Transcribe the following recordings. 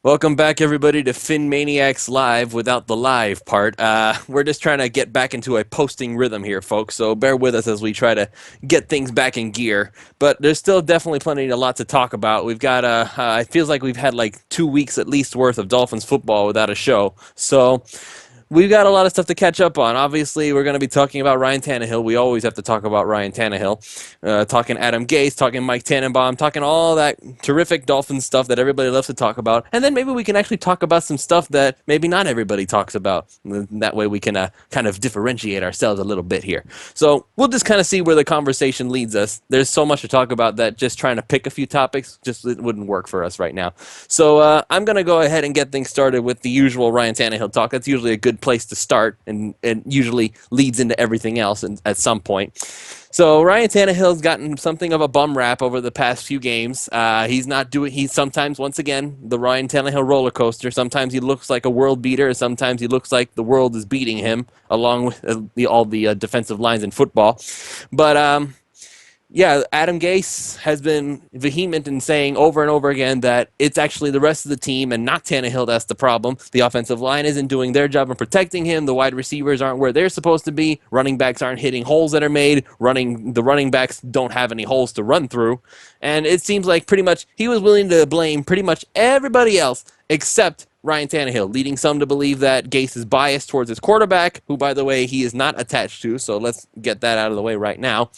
Welcome back, everybody, to PhinManiacs Live without the live part. We're just trying to get back into a posting rhythm here, folks, so bear with us as we try to get things back in gear. But there's still definitely a lot to talk about. We've got, it feels like we've had like 2 weeks at least worth of Dolphins football without a show. So we've got a lot of stuff to catch up on. Obviously, we're going to be talking about Ryan Tannehill. We always have to talk about Ryan Tannehill. Talking Adam Gase, talking Mike Tannenbaum, talking all that terrific Dolphins stuff that everybody loves to talk about. And then maybe we can actually talk about some stuff that maybe not everybody talks about. That way we can kind of differentiate ourselves a little bit here. So we'll just kind of see where the conversation leads us. There's so much to talk about that just trying to pick a few topics just it wouldn't work for us right now. So I'm going to go ahead and get things started with the usual Ryan Tannehill talk. That's usually a good place to start, and it usually leads into everything else at some point. So Ryan Tannehill's gotten something of a bum rap over the past few games. He's sometimes, once again, the Ryan Tannehill roller coaster. Sometimes he looks like a world beater. Sometimes he looks like the world is beating him, along with all the defensive lines in football. But yeah, Adam Gase has been vehement in saying over and over again that it's actually the rest of the team and not Tannehill that's the problem. The offensive line isn't doing their job in protecting him. The wide receivers aren't where they're supposed to be. Running backs aren't hitting holes that are made. The running backs don't have any holes to run through. And it seems like pretty much he was willing to blame pretty much everybody else except Ryan Tannehill, leading some to believe that Gase is biased towards his quarterback, who, by the way, he is not attached to. So let's get that out of the way right now.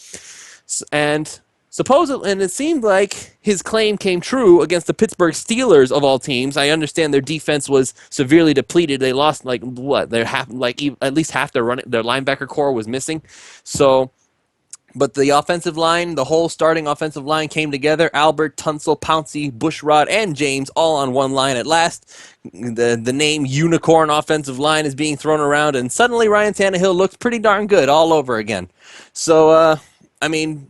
And supposedly, and it seemed like his claim came true against the Pittsburgh Steelers of all teams. I understand their defense was severely depleted. They lost like what? Their half, like at least half their linebacker core was missing. So, but the offensive line, the whole starting offensive line came together. Albert, Tunsil, Pouncey, Bushrod, and James all on one line at last. The name Unicorn offensive line is being thrown around, and suddenly Ryan Tannehill looks pretty darn good all over again. So, I mean,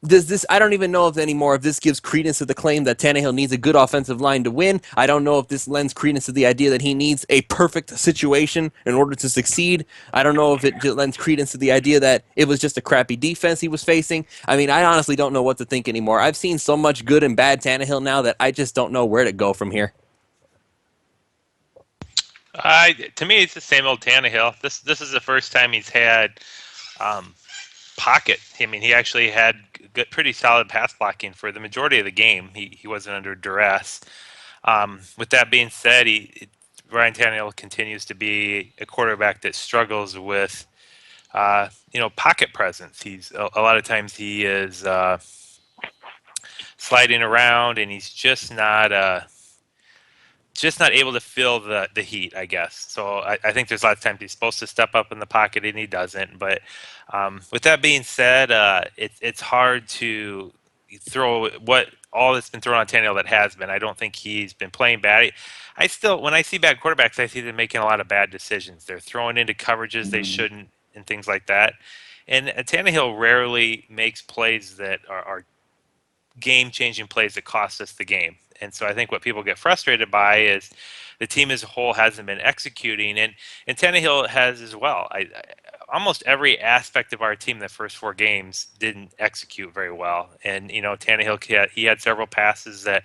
does this? I don't even know if anymore if this gives credence to the claim that Tannehill needs a good offensive line to win. I don't know if this lends credence to the idea that he needs a perfect situation in order to succeed. I don't know if it lends credence to the idea that it was just a crappy defense he was facing. I mean, I honestly don't know what to think anymore. I've seen so much good and bad Tannehill now that I just don't know where to go from here. To me, it's the same old Tannehill. This is the first time he's had um, pocket. I mean, he actually had good, pretty solid pass blocking for the majority of the game. He wasn't under duress. With that being said, Ryan Tannehill continues to be a quarterback that struggles with pocket presence. He's a lot of times he is sliding around, and he's just not able to feel the heat, I guess. So I think there's a lot of times he's supposed to step up in the pocket and he doesn't. But with that being said, it's hard to throw what all that's been thrown on Tannehill that has been. I don't think he's been playing bad. I still, when I see bad quarterbacks, I see them making a lot of bad decisions. They're throwing into coverages they shouldn't and things like that. And Tannehill rarely makes plays that are game-changing plays that cost us the game. And so I think what people get frustrated by is the team as a whole hasn't been executing, and Tannehill has as well. Almost every aspect of our team the first four games didn't execute very well. And Tannehill he had several passes that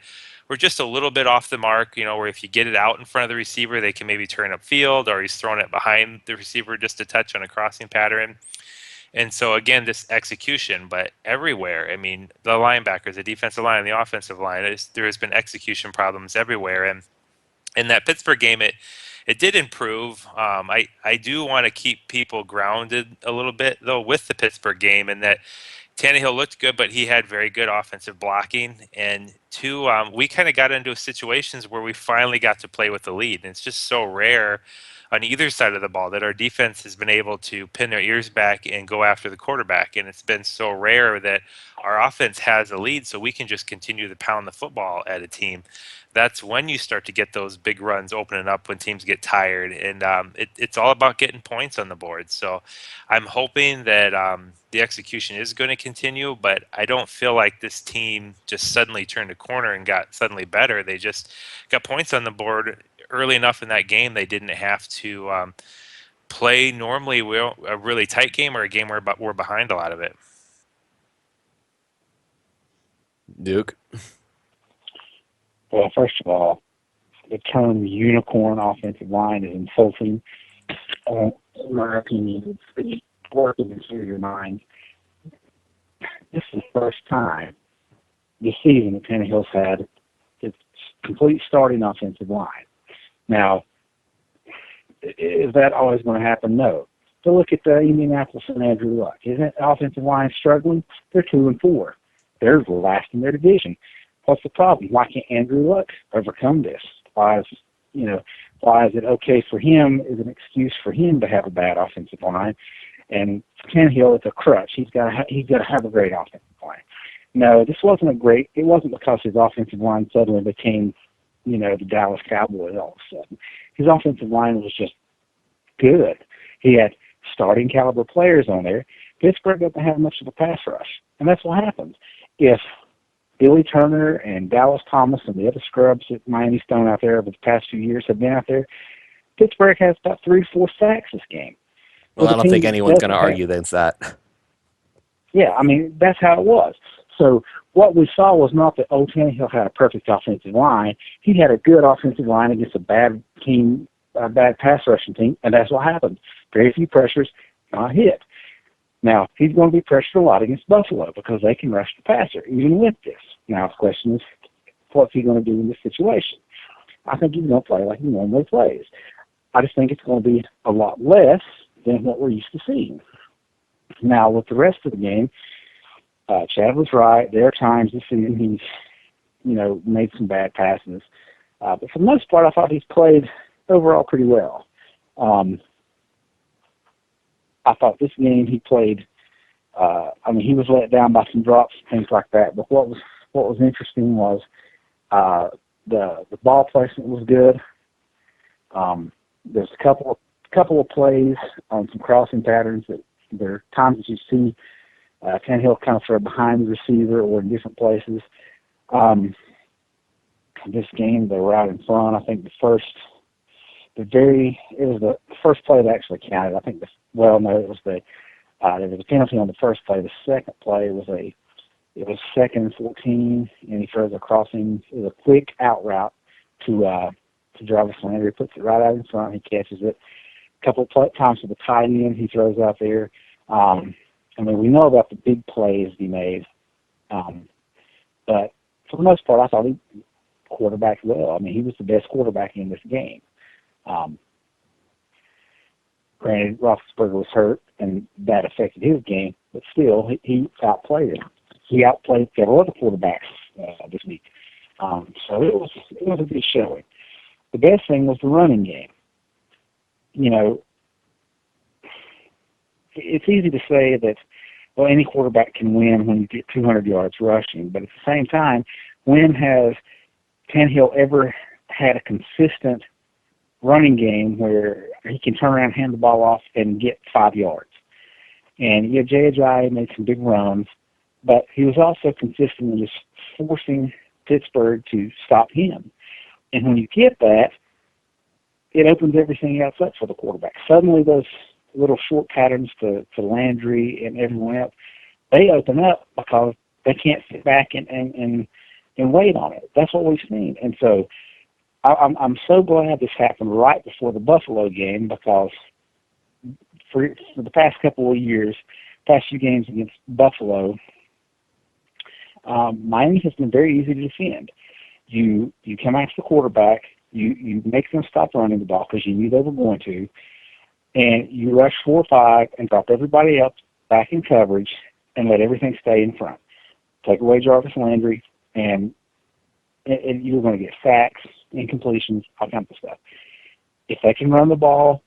were just a little bit off the mark. Where if you get it out in front of the receiver, they can maybe turn upfield, or he's throwing it behind the receiver just a touch on a crossing pattern. And so again, this execution, but everywhere. I mean, the linebackers, the defensive line, the offensive line, there has been execution problems everywhere. And in that Pittsburgh game, it did improve. I do want to keep people grounded a little bit though with the Pittsburgh game, and that Tannehill looked good, but he had very good offensive blocking. And two, we kind of got into situations where we finally got to play with the lead. And it's just so rare on either side of the ball that our defense has been able to pin their ears back and go after the quarterback. And it's been so rare that our offense has a lead, so we can just continue to pound the football at a team. That's when you start to get those big runs opening up when teams get tired. And it's all about getting points on the board. So I'm hoping that the execution is going to continue, but I don't feel like this team just suddenly turned a corner and got suddenly better. They just got points on the board early enough in that game. They didn't have to play normally a really tight game or a game where we're behind a lot of it. Duke. Well, first of all, the term unicorn offensive line is insulting. In my opinion, it's working into your mind. This is the first time this season that Tannehill's had its complete starting offensive line. Now, is that always going to happen? No. So look at Indianapolis and Andrew Luck. Isn't offensive line struggling? They're 2-4. They're last in their division. What's the problem? Why can't Andrew Luck overcome this? Why is it okay for him? Is an excuse for him to have a bad offensive line? And for Tannehill, it's a crutch. He's got to have a great offensive line. No, this wasn't a great. It wasn't because his offensive line suddenly became, the Dallas Cowboys all of a sudden. His offensive line was just good. He had starting caliber players on there. Pittsburgh doesn't have much of a pass rush, and that's what happens. If Billy Turner and Dallas Thomas and the other scrubs that Miami's thrown out there over the past few years have been out there, Pittsburgh has about 3 or 4 sacks this game. Well, With I a don't think team that anyone's going to doesn't have, argue against that. yeah, I mean, that's how it was. So what we saw was not that, Tannehill had a perfect offensive line. He had a good offensive line against a bad team, a bad pass rushing team, and that's what happened. Very few pressures, not hit. Now, he's going to be pressured a lot against Buffalo because they can rush the passer, even with this. Now, the question is, what's he going to do in this situation? I think he's going to play like he normally plays. I just think it's going to be a lot less than what we're used to seeing. Now, with the rest of the game, Chad was right. There are times this season he's, made some bad passes. But for the most part, I thought he's played overall pretty well. I thought this game he played. He was let down by some drops and things like that. But what was interesting was the ball placement was good. There's a couple of plays on some crossing patterns that there are times that you see Tannehill kind of throw behind the receiver or in different places. This game they were out in front. I think it was the first play that actually counted. I think it was there was a penalty on the first play. The second play was it was 2nd and 14, and he throws a crossing. It was a quick out route to Jarvis Landry. He puts it right out in front. He catches it. A couple of times with the tight end he throws out there. We know about the big plays he made, but for the most part, I thought he quarterbacked well. He was the best quarterback in this game. Granted, Roethlisberger was hurt, and that affected his game, but still, he outplayed him. He outplayed several other quarterbacks this week. So it was a good showing. The best thing was the running game. It's easy to say that, any quarterback can win when you get 200 yards rushing, but at the same time, when has Tannehill ever had a consistent running game where he can turn around, hand the ball off, and get 5 yards? And Ajayi made some big runs, but he was also consistently just forcing Pittsburgh to stop him. And when you get that, it opens everything else up for the quarterback. Suddenly those little short patterns to Landry and everyone else, they open up because they can't sit back and wait on it. That's what we've seen. And so I'm so glad this happened right before the Buffalo game, because for the past couple of years, past few games against Buffalo, Miami has been very easy to defend. You come after the quarterback, you make them stop running the ball because you knew they were going to, and you rush 4 or 5 and drop everybody else back in coverage and let everything stay in front. Take away Jarvis Landry, and you're going to get sacks, incompletions, all kinds of stuff. If they can run the ball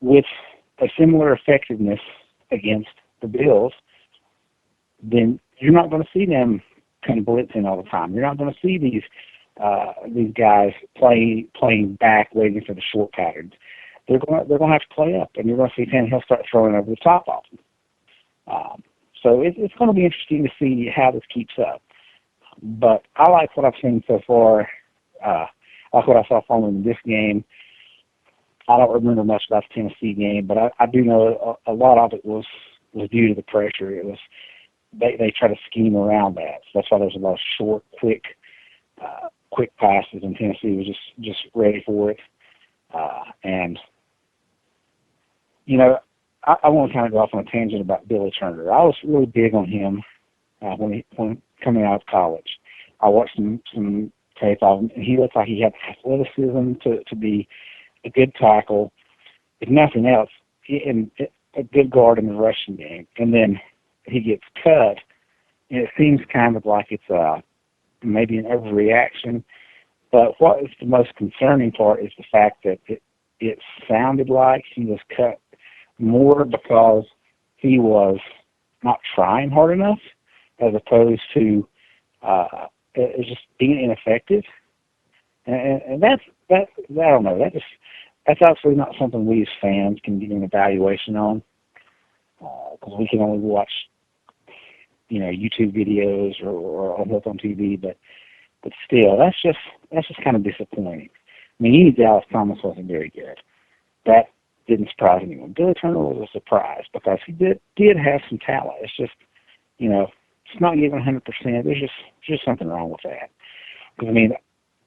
with a similar effectiveness against the Bills, then you're not going to see them kind of blitzing all the time. You're not going to see these guys playing back, waiting for the short patterns. They're going to have to play up, and you're going to see Tannehill start throwing over the top of them. So it's going to be interesting to see how this keeps up. But I like what I've seen so far. I like what I saw from him in this game. I don't remember much about the Tennessee game, but I do know a lot of it was due to the pressure. It was they try to scheme around that. So that's why there's a lot of short, quick quick passes, and Tennessee was just ready for it. And I want to kind of go off on a tangent about Billy Turner. I was really big on him when coming out of college. I watched some tape of him, and he looked like he had athleticism to be a good tackle, if nothing else, and a good guard in the rushing game. And then he gets cut, and it seems kind of like it's maybe an overreaction. But what is the most concerning part is the fact that it sounded like he was cut more because he was not trying hard enough, as opposed to just being ineffective. And that's I don't know. That's absolutely not something we as fans can get an evaluation on, because we can only watch YouTube videos or look on TV. But still, that's just kind of disappointing. I mean, even Dallas Thomas wasn't very good. That didn't surprise anyone. Billy Turner was a surprise because he did have some talent. It's just, it's not giving 100%. There's just something wrong with that. Because, I mean,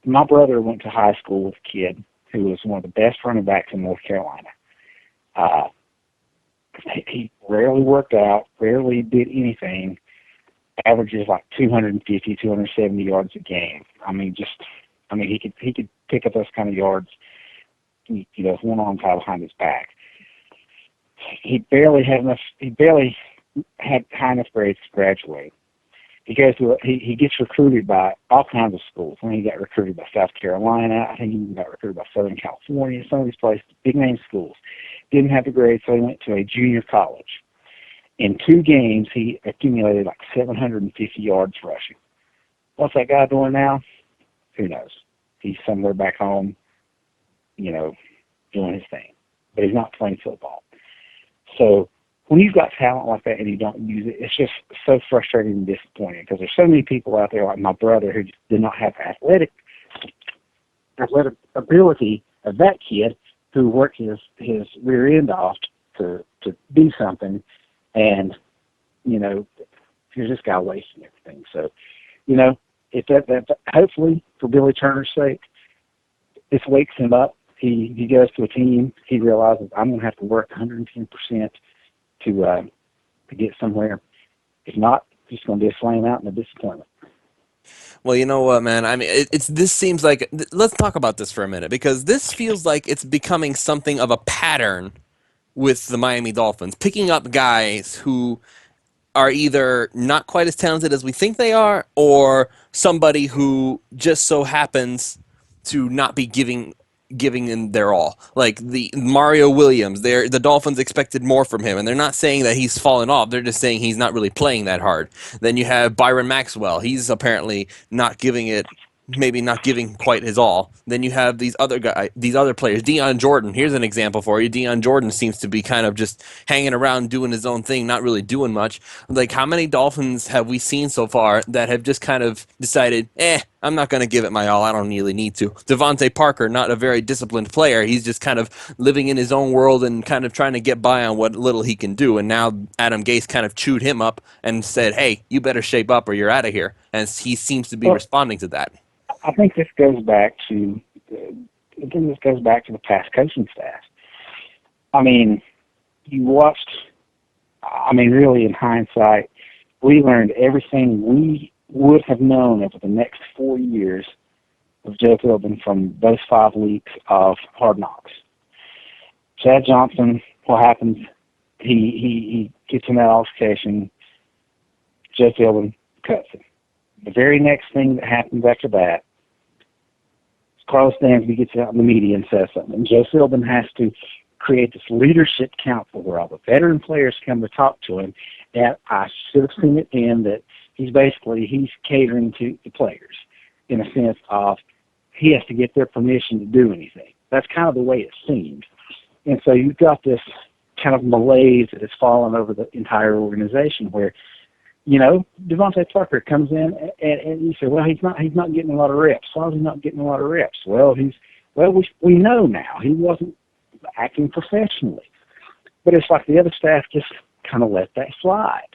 my brother went to high school with a kid who was one of the best running backs in North Carolina. He rarely worked out, rarely did anything, averages like 250, 270 yards a game. He could pick up those kind of yards, with one arm tied behind his back. He barely had high enough grades to graduate. He gets recruited by all kinds of schools. I mean, he got recruited by South Carolina. I think he even got recruited by Southern California. Some of these places, big name schools. Didn't have the grades, so he went to a junior college. In 2 games, he accumulated like 750 yards rushing. What's that guy doing now? Who knows? He's somewhere back home, doing his thing. But he's not playing football. So when you've got talent like that and you don't use it, it's just so frustrating and disappointing, because there's so many people out there like my brother who did not have athletic ability of that kid, who worked his rear end off to do something, and here's this guy wasting everything. So if that hopefully for Billy Turner's sake, this wakes him up. He goes to a team. He realizes, I'm going to have to work 110% to get somewhere. If not, he's going to be a flame out and a disappointment. Well, you know what, man? I mean, this seems like, let's talk about this for a minute, because this feels like it's becoming something of a pattern with the Miami Dolphins, picking up guys who are either not quite as talented as we think they are, or somebody who just so happens to not be giving in their all. Like the Mario Williams, the Dolphins expected more from him, and they're not saying that he's fallen off. They're just saying he's not really playing that hard. Then you have Byron Maxwell. He's apparently not giving it, maybe not giving quite his all. Then you have these other players. Deion Jordan, here's an example for you. Deion Jordan seems to be kind of just hanging around doing his own thing, not really doing much. Like, how many Dolphins have we seen so far that have just kind of decided, I'm not going to give it my all. I don't really need to. Devontae Parker, not a very disciplined player. He's just kind of living in his own world and kind of trying to get by on what little he can do. And now Adam Gase kind of chewed him up and said, hey, you better shape up or you're out of here. And he seems to be responding to that. I think this goes back to the past coaching staff. I mean, really in hindsight, we learned everything we would have known over the next 4 years of Joe Philbin from those 5 weeks of Hard Knocks. Chad Johnson, what happens? He gets in that altercation. Joe Philbin cuts him. The very next thing that happens after that, Carlos Dansby gets out in the media and says something. And Joe Philbin has to create this leadership council where all the veteran players come to talk to him. And I should have seen it in that he's catering to the players in a sense of he has to get their permission to do anything. That's kind of the way it seems. And so you've got this kind of malaise that has fallen over the entire organization where, Devontae Parker comes in and you say, well, he's not getting a lot of reps. Why is he not getting a lot of reps? Well, we know now he wasn't acting professionally. But it's like the other staff just kind of let that slide.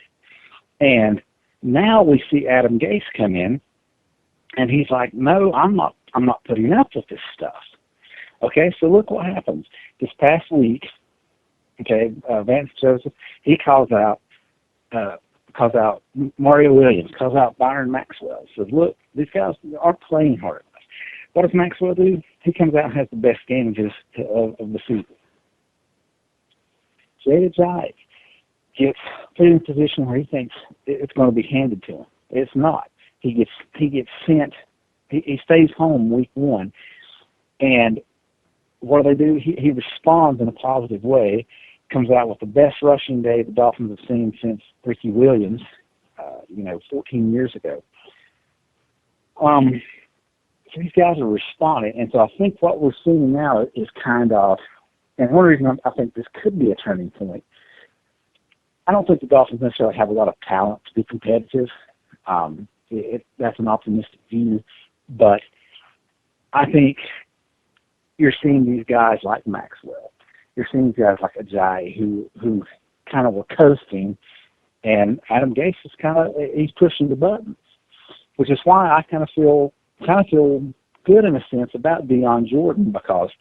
And now we see Adam Gase come in, And he's like, no, I'm not putting up with this stuff. Okay, so look what happens. This past week, okay, Vance Joseph, he uh, calls out Mario Williams, calls out Byron Maxwell. Says, look, these guys aren't playing hard enough. What does Maxwell do? He comes out and has the best game of the season. Jay Ajayi gets put in a position where he thinks it's going to be handed to him. It's not. He gets sent. He stays home week one, and what do? He responds in a positive way. Comes out with the best rushing day the Dolphins have seen since Ricky Williams, 14 years ago. These guys are responding, and so I think what we're seeing now is kind of, and one reason I think this could be a turning point. I don't think the Dolphins necessarily have a lot of talent to be competitive. That's an optimistic view, but I think you're seeing these guys like Maxwell. You're seeing these guys like Ajayi who kind of were coasting, and Adam Gase is he's pushing the buttons, which is why I kind of feel good in a sense about Deion Jordan, because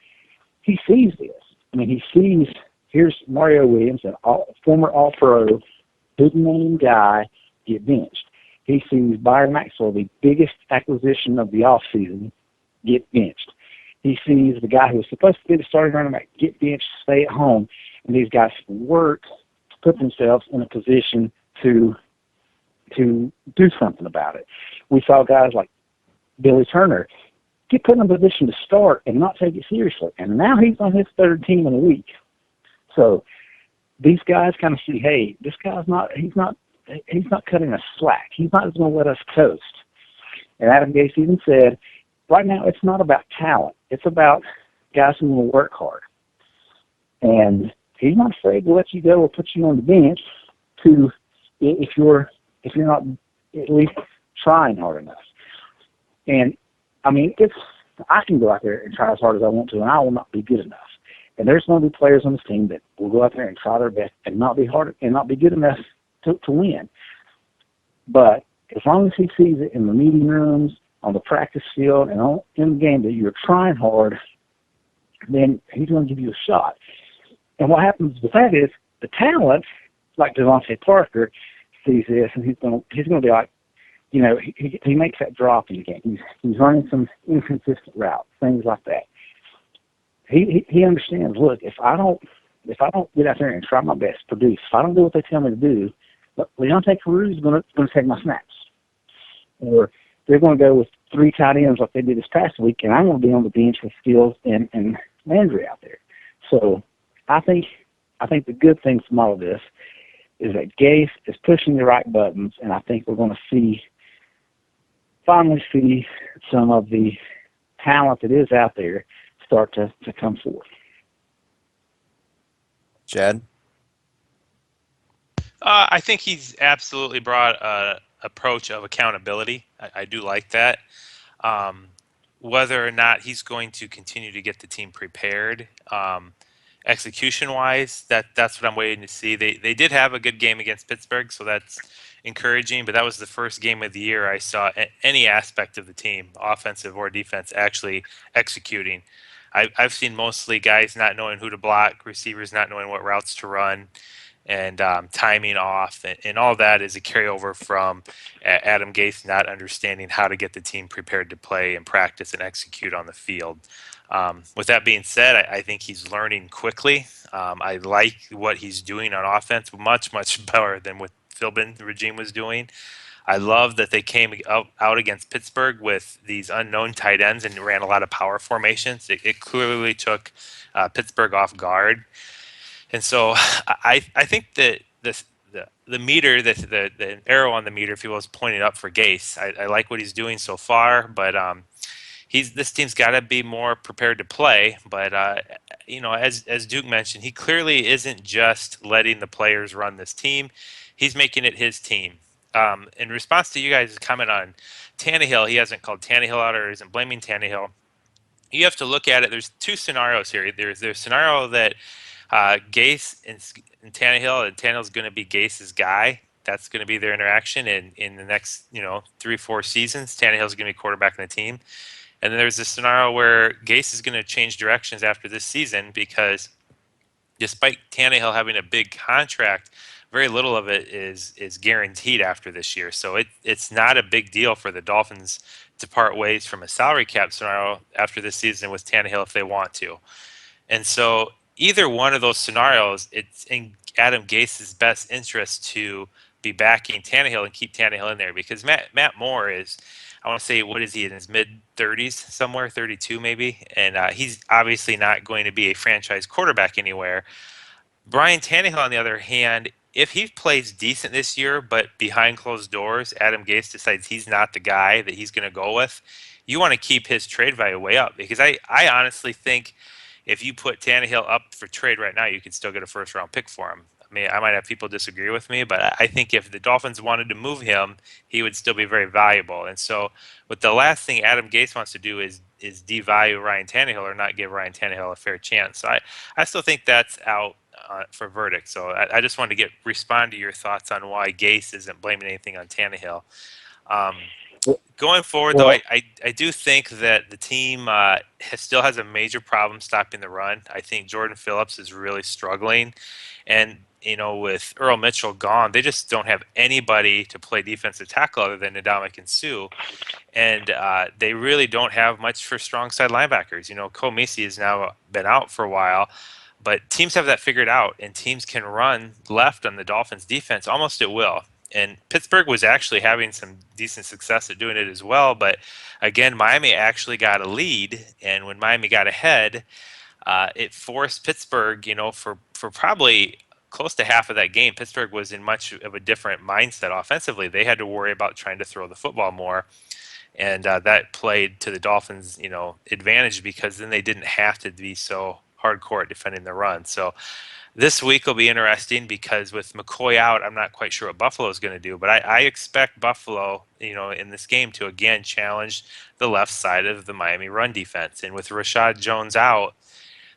he sees this. I mean, he sees, here's Mario Williams, former All-Pro, big name guy, get benched. He sees Byron Maxwell, the biggest acquisition of the offseason, get benched. He sees the guy who was supposed to be the starting running back get benched, stay at home, and these guys work to put themselves in a position to do something about it. We saw guys like Billy Turner get put in a position to start and not take it seriously, and now he's on his third team in a week. So these guys kind of see, hey, this guy's he's not cutting us slack. He's not just going to let us coast. And Adam Gase even said, right now it's not about talent. It's about guys who will work hard. And he's not afraid to let you go or put you on the bench to if you're not at least trying hard enough. And I mean, I can go out there and try as hard as I want to, and I will not be good enough. And there's going to be players on this team that will go out there and try their best and not be hard and not be good enough to win. But as long as he sees it in the meeting rooms, on the practice field, and in the game that you're trying hard, then he's going to give you a shot. And what happens with that is the talent, like Devontae Parker, sees this, and he's going to be like, he makes that drop in the game. He's running some inconsistent routes, things like that. He understands. Look, if I don't get out there and try my best to produce, if I don't do what they tell me to do, Leonte Carew is going to take my snaps, or they're going to go with 3 tight ends like they did this past week, and I'm going to be on the bench with Stills and Landry out there. So I think the good thing from all of this is that Gase is pushing the right buttons, and I think we're going to finally see some of the talent that is out there start to come forth. Chad? I think he's absolutely brought an approach of accountability. I do like that. Um, Whether or not he's going to continue to get the team prepared, execution wise, that's what I'm waiting to see. They did have a good game against Pittsburgh, so that's encouraging. But that was the first game of the year I saw any aspect of the team, offensive or defense, actually executing. I've seen mostly guys not knowing who to block, receivers not knowing what routes to run, and timing off, and all that is a carryover from Adam Gase not understanding how to get the team prepared to play and practice and execute on the field. With that being said, I think he's learning quickly. I like what he's doing on offense much better than what Philbin regime was doing. I love that they came out against Pittsburgh with these unknown tight ends and ran a lot of power formations. It clearly took Pittsburgh off guard. And so I think that the meter, the arrow on the meter, if you will, is pointing up for Gase. I like what he's doing so far, but this team's got to be more prepared to play. But as Duke mentioned, he clearly isn't just letting the players run this team; he's making it his team. In response to you guys' comment on Tannehill, he hasn't called Tannehill out or isn't blaming Tannehill. You have to look at it. There's 2 scenarios here. There's a scenario that Gase and Tannehill, and Tannehill's going to be Gase's guy, that's going to be their interaction. And in the next, 3-4 seasons, Tannehill's going to be quarterback in the team. And then there's a scenario where Gase is going to change directions after this season because despite Tannehill having a big contract, very little of it is guaranteed after this year. So it's not a big deal for the Dolphins to part ways from a salary cap scenario after this season with Tannehill if they want to. And so either one of those scenarios, it's in Adam Gase's best interest to be backing Tannehill and keep Tannehill in there because Matt Moore is, I want to say, what is he in his mid 30s somewhere, 32 maybe, and he's obviously not going to be a franchise quarterback anywhere. Brian Tannehill, on the other hand, if he plays decent this year, but behind closed doors, Adam Gase decides he's not the guy that he's going to go with, you want to keep his trade value way up because I honestly think if you put Tannehill up for trade right now, you could still get a first round pick for him. I mean, I might have people disagree with me, but I think if the Dolphins wanted to move him, he would still be very valuable. And so, what the last thing Adam Gase wants to do is devalue Ryan Tannehill or not give Ryan Tannehill a fair chance. So I still think that's out for verdict. So I just wanted to respond to your thoughts on why Gase isn't blaming anything on Tannehill. Um, Going forward, though, Well, I do think that the team still has a major problem stopping the run. I think Jordan Phillips is really struggling. And, with Earl Mitchell gone, they just don't have anybody to play defensive tackle other than Ndamukong and Suh. And they really don't have much for strong side linebackers. Cole Messi has now been out for a while. But teams have that figured out, and teams can run left on the Dolphins' defense almost at will. And Pittsburgh was actually having some decent success at doing it as well. But again, Miami actually got a lead, and when Miami got ahead, it forced Pittsburgh, for probably close to half of that game. Pittsburgh was in much of a different mindset offensively. They had to worry about trying to throw the football more. And that played to the Dolphins, advantage because then they didn't have to be so hardcore at defending the run. So this week will be interesting because with McCoy out, I'm not quite sure what Buffalo is going to do, but I expect Buffalo, in this game to again challenge the left side of the Miami run defense. And with Rashad Jones out,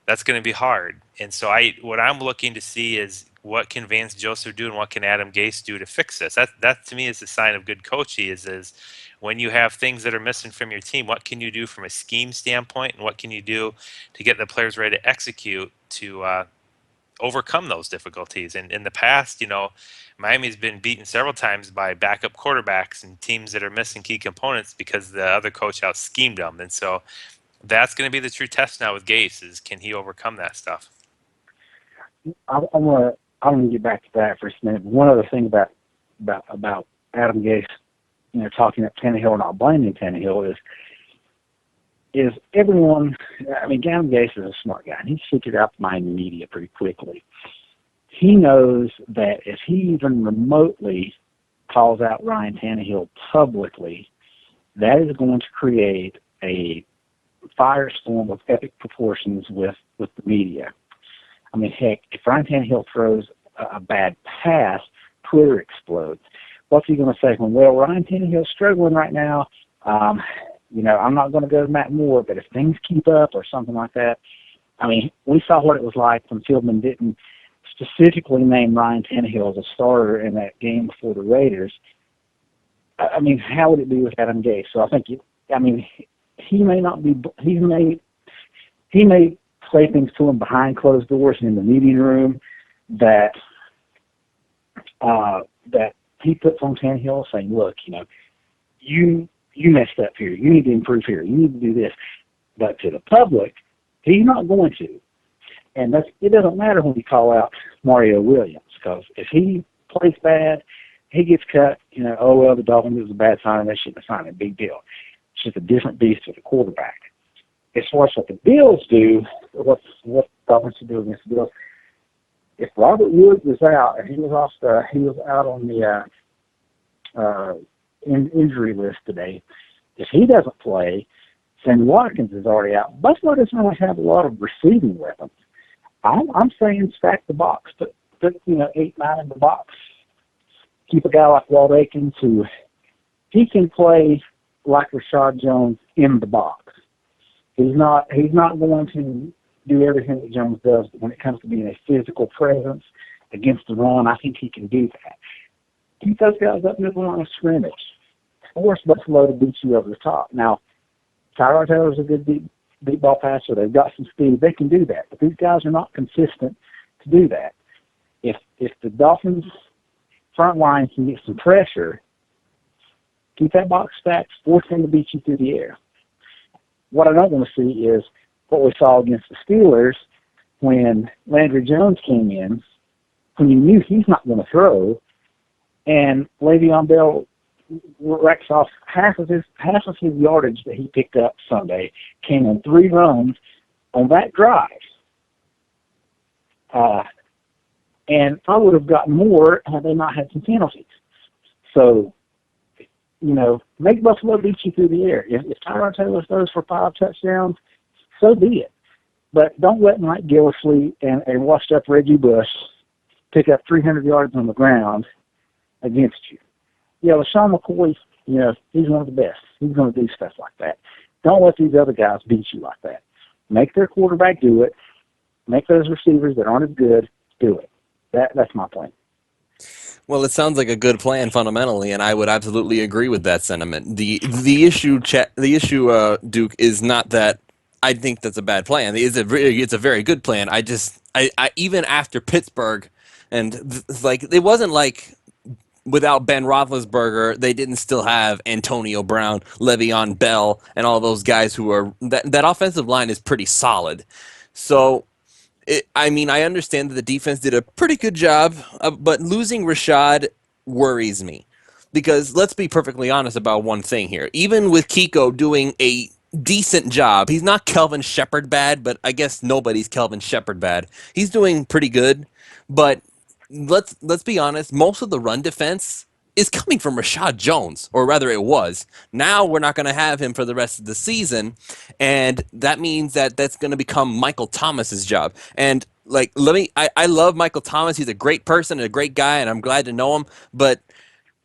that's going to be hard. And so what I'm looking to see is what can Vance Joseph do and what can Adam Gase do to fix this. That to me is a sign of good coaching is when you have things that are missing from your team, what can you do from a scheme standpoint and what can you do to get the players ready to execute to overcome those difficulties. And in the past, Miami's been beaten several times by backup quarterbacks and teams that are missing key components because the other coach out schemed them. And so that's going to be the true test now with Gase is can he overcome that stuff? I'm gonna get back to that for a minute. One other thing about Adam Gase, talking up Tannehill and not blaming Tannehill is everyone. I mean, Adam Gase is a smart guy, and he figured out the Miami media pretty quickly. He knows that if he even remotely calls out Ryan Tannehill publicly, that is going to create a firestorm of epic proportions with the media. I mean, heck, if Ryan Tannehill throws a bad pass, Twitter explodes. What's he going to say? Well, Ryan Tannehill's struggling right now. I'm not going to go to Matt Moore, but if things keep up or something like that, I mean, we saw what it was like when Fieldman didn't specifically name Ryan Tannehill as a starter in that game before the Raiders. I mean, how would it be with Adam Gase? So I think, he may not be. He may say things to him behind closed doors in the meeting room that he puts on Tannehill, saying, "Look, you messed up here. You need to improve here. You need to do this." But to the public, he's not going to. And it doesn't matter when you call out Mario Williams because if he plays bad, he gets cut. The Dolphins is a bad sign. They shouldn't have signed him. Big deal. It's just a different beast with a quarterback. As far as what the Bills do, what the Dolphins should do against the Bills, if Robert Woods was out and he was out on the injury list today, if he doesn't play, Sammy Watkins is already out. Buffalo doesn't really have a lot of receiving weapons. I'm saying stack the box, put 8-9 in the box. Keep a guy like Walt Aikens who he can play like Rashad Jones in the box. He's not going to do everything that Jones does, but when it comes to being a physical presence against the run, I think he can do that. Keep those guys up middle line of scrimmage. Force Buffalo to beat you over the top. Now, Tyrod Taylor's a good deep ball passer. They've got some speed. They can do that. But these guys are not consistent to do that. If the Dolphins' front line can get some pressure, keep that box stacked, force them to beat you through the air. What I don't want to see is what we saw against the Steelers when Landry Jones came in, when you knew he's not going to throw, and Le'Veon Bell racks off half of his yardage that he picked up Sunday, came in 3 runs on that drive. And I would have gotten more had they not had some penalties. So, make Buffalo beat you through the air. If Tyrod Taylor throws for 5 touchdowns, so be it. But don't let Mike Gillislee and a washed-up Reggie Bush pick up 300 yards on the ground against you. Yeah, LaShawn McCoy, he's one of the best. He's going to do stuff like that. Don't let these other guys beat you like that. Make their quarterback do it. Make those receivers that aren't as good do it. That's my plan. Well, it sounds like a good plan fundamentally, and I would absolutely agree with that sentiment. The issue, Duke, is not that I think that's a bad plan. It's a very good plan. I even after Pittsburgh, and it wasn't like without Ben Roethlisberger, they didn't still have Antonio Brown, Le'Veon Bell, and all those guys who are that offensive line is pretty solid. So I understand that the defense did a pretty good job, but losing Rashad worries me. Because let's be perfectly honest about one thing here. Even with Kiko doing a decent job, he's not Kelvin Shepherd bad, but I guess nobody's Kelvin Shepherd bad. He's doing pretty good, but let's be honest, most of the run defense is coming from Rashad Jones, or rather it was. Now we're not going to have him for the rest of the season, and that means that's going to become Michael Thomas's job. And I love Michael Thomas. He's a great person and a great guy, and I'm glad to know him, but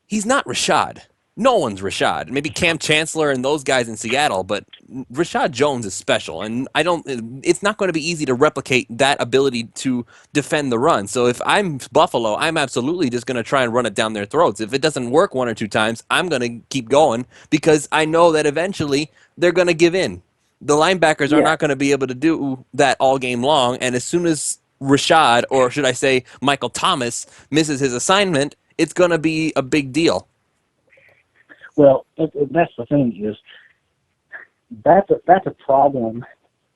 he's not Rashad. No one's Rashad. Maybe Cam Chancellor and those guys in Seattle, but Rashad Jones is special, and it's not going to be easy to replicate that ability to defend the run. So if I'm Buffalo, I'm absolutely just going to try and run it down their throats. If it doesn't work 1 or 2 times, I'm going to keep going because I know that eventually they're going to give in. The linebackers are Yeah. not going to be able to do that all game long, and as soon as Rashad, or should I say Michael Thomas, misses his assignment, it's going to be a big deal. Well, that's the thing is that's a problem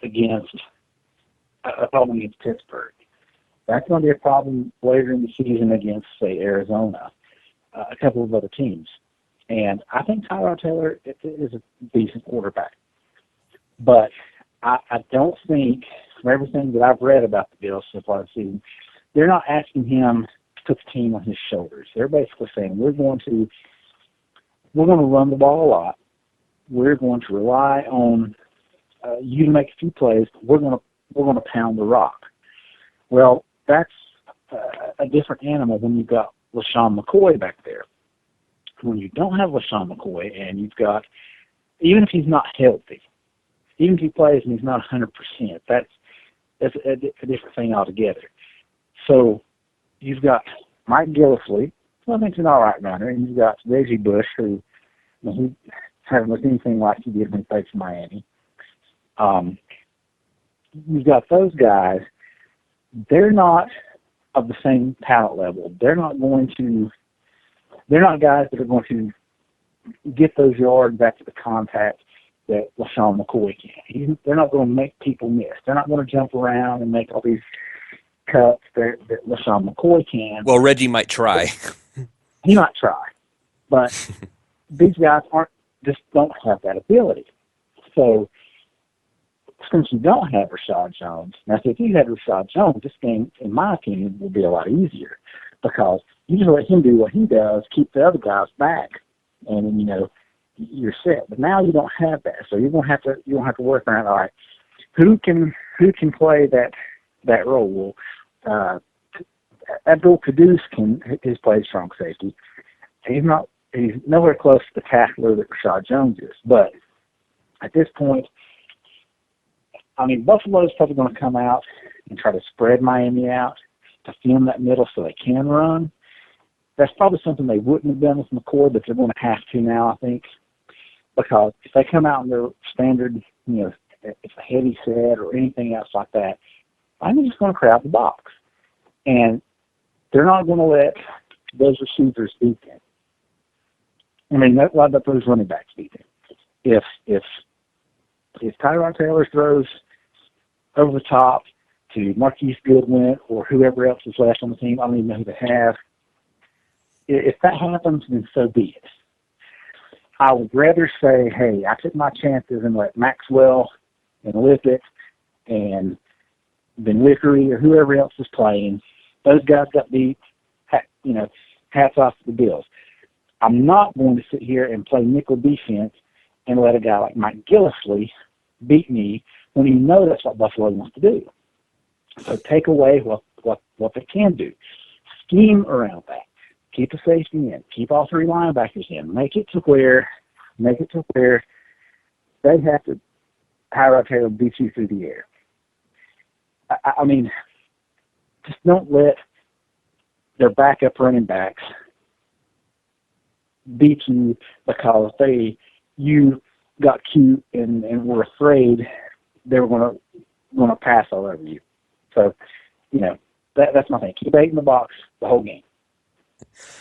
against Pittsburgh. That's going to be a problem later in the season against, say, Arizona, a couple of other teams. And I think Tyrod Taylor is a decent quarterback. But I don't think, from everything that I've read about the Bills so far this season, they're not asking him to put the team on his shoulders. They're basically saying, we're going to run the ball a lot. We're going to rely on you to make a few plays. But we're going to pound the rock. Well, that's a different animal when you've got LaShawn McCoy back there. When you don't have LaShawn McCoy and you've got, even if he's not healthy, even if he plays and he's not 100%, that's a different thing altogether. So you've got Mike Gillislee, who I think is an all right runner, and you've got Reggie Bush, who he hasn't looked anything like he did when he played for Miami. You've got those guys. They're not of the same talent level. They're not guys that are going to get those yards back to the contact that LaShawn McCoy can. They're not going to make people miss. They're not going to jump around and make all these cuts that LaShawn McCoy can. Well, Reggie might try. He might try. But these guys don't have that ability. So since you don't have Rashad Jones, now if you had Rashad Jones, this game, in my opinion, would be a lot easier because you just let him do what he does, keep the other guys back, and then, you're set. But now you don't have that, so you don't have to work around. All right, who can play that role? Well, Abdul Qaddus is played strong safety. He's nowhere close to the tackler that Rashad Jones is. But at this point, Buffalo's probably going to come out and try to spread Miami out to film that middle so they can run. That's probably something they wouldn't have done with McCoy, but they're going to have to now, I think, because if they come out in their standard, it's a heavy set or anything else like that, I'm just going to crowd the box. And they're not going to let those receivers beat them. I mean, a lot of those running backs beat them. If Tyrod Taylor throws over the top to Marquise Goodwin or whoever else is left on the team, I don't even know who they have. If that happens, then so be it. I would rather say, hey, I took my chances and let Maxwell and Lippett and Ben Wickery or whoever else is playing. Those guys got beat. Hats off to the Bills. I'm not going to sit here and play nickel defense and let a guy like Mike Gillislee beat me when you know that's what Buffalo wants to do. So take away what they can do. Scheme around that. Keep the safety in. Keep all three linebackers in. Make it to where they have to Tyrod Taylor beat you through the air. I mean, just don't let their backup running backs beat you because you got cute and were afraid they were going to pass all over you. So, that's my thing. Keep 8 in the box the whole game.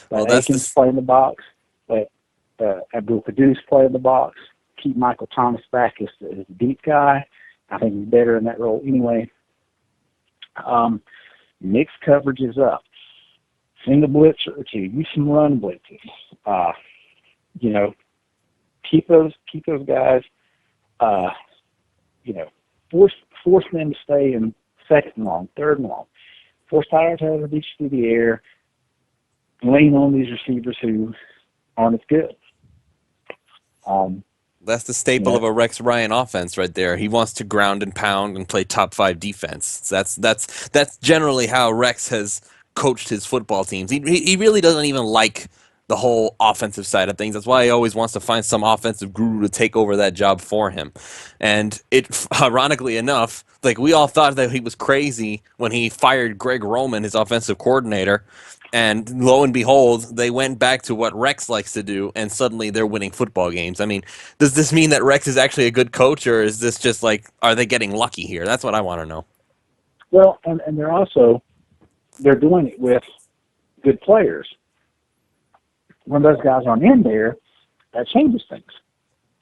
Well, Let Akins play in the box. Let Abdul Qudus play in the box. Keep Michael Thomas back as the deep guy. I think he's better in that role anyway. Mix coverages up. Send a blitzer or two. Use some run blitzes. Keep those guys. Force them to stay in second and long, third and long. Force Tyrod Taylor to beat you through the air. Lean on these receivers who aren't as good. That's the staple of a Rex Ryan offense right there. He wants to ground and pound and play top 5 defense. That's generally how Rex has coached his football teams. He really doesn't even like the whole offensive side of things. That's why he always wants to find some offensive guru to take over that job for him. And ironically enough, like we all thought that he was crazy when he fired Greg Roman, his offensive coordinator. And lo and behold, they went back to what Rex likes to do, and suddenly they're winning football games. I mean, does this mean that Rex is actually a good coach, or is this just like, are they getting lucky here? That's what I want to know. Well, and they're doing it with good players. When those guys aren't in there, that changes things.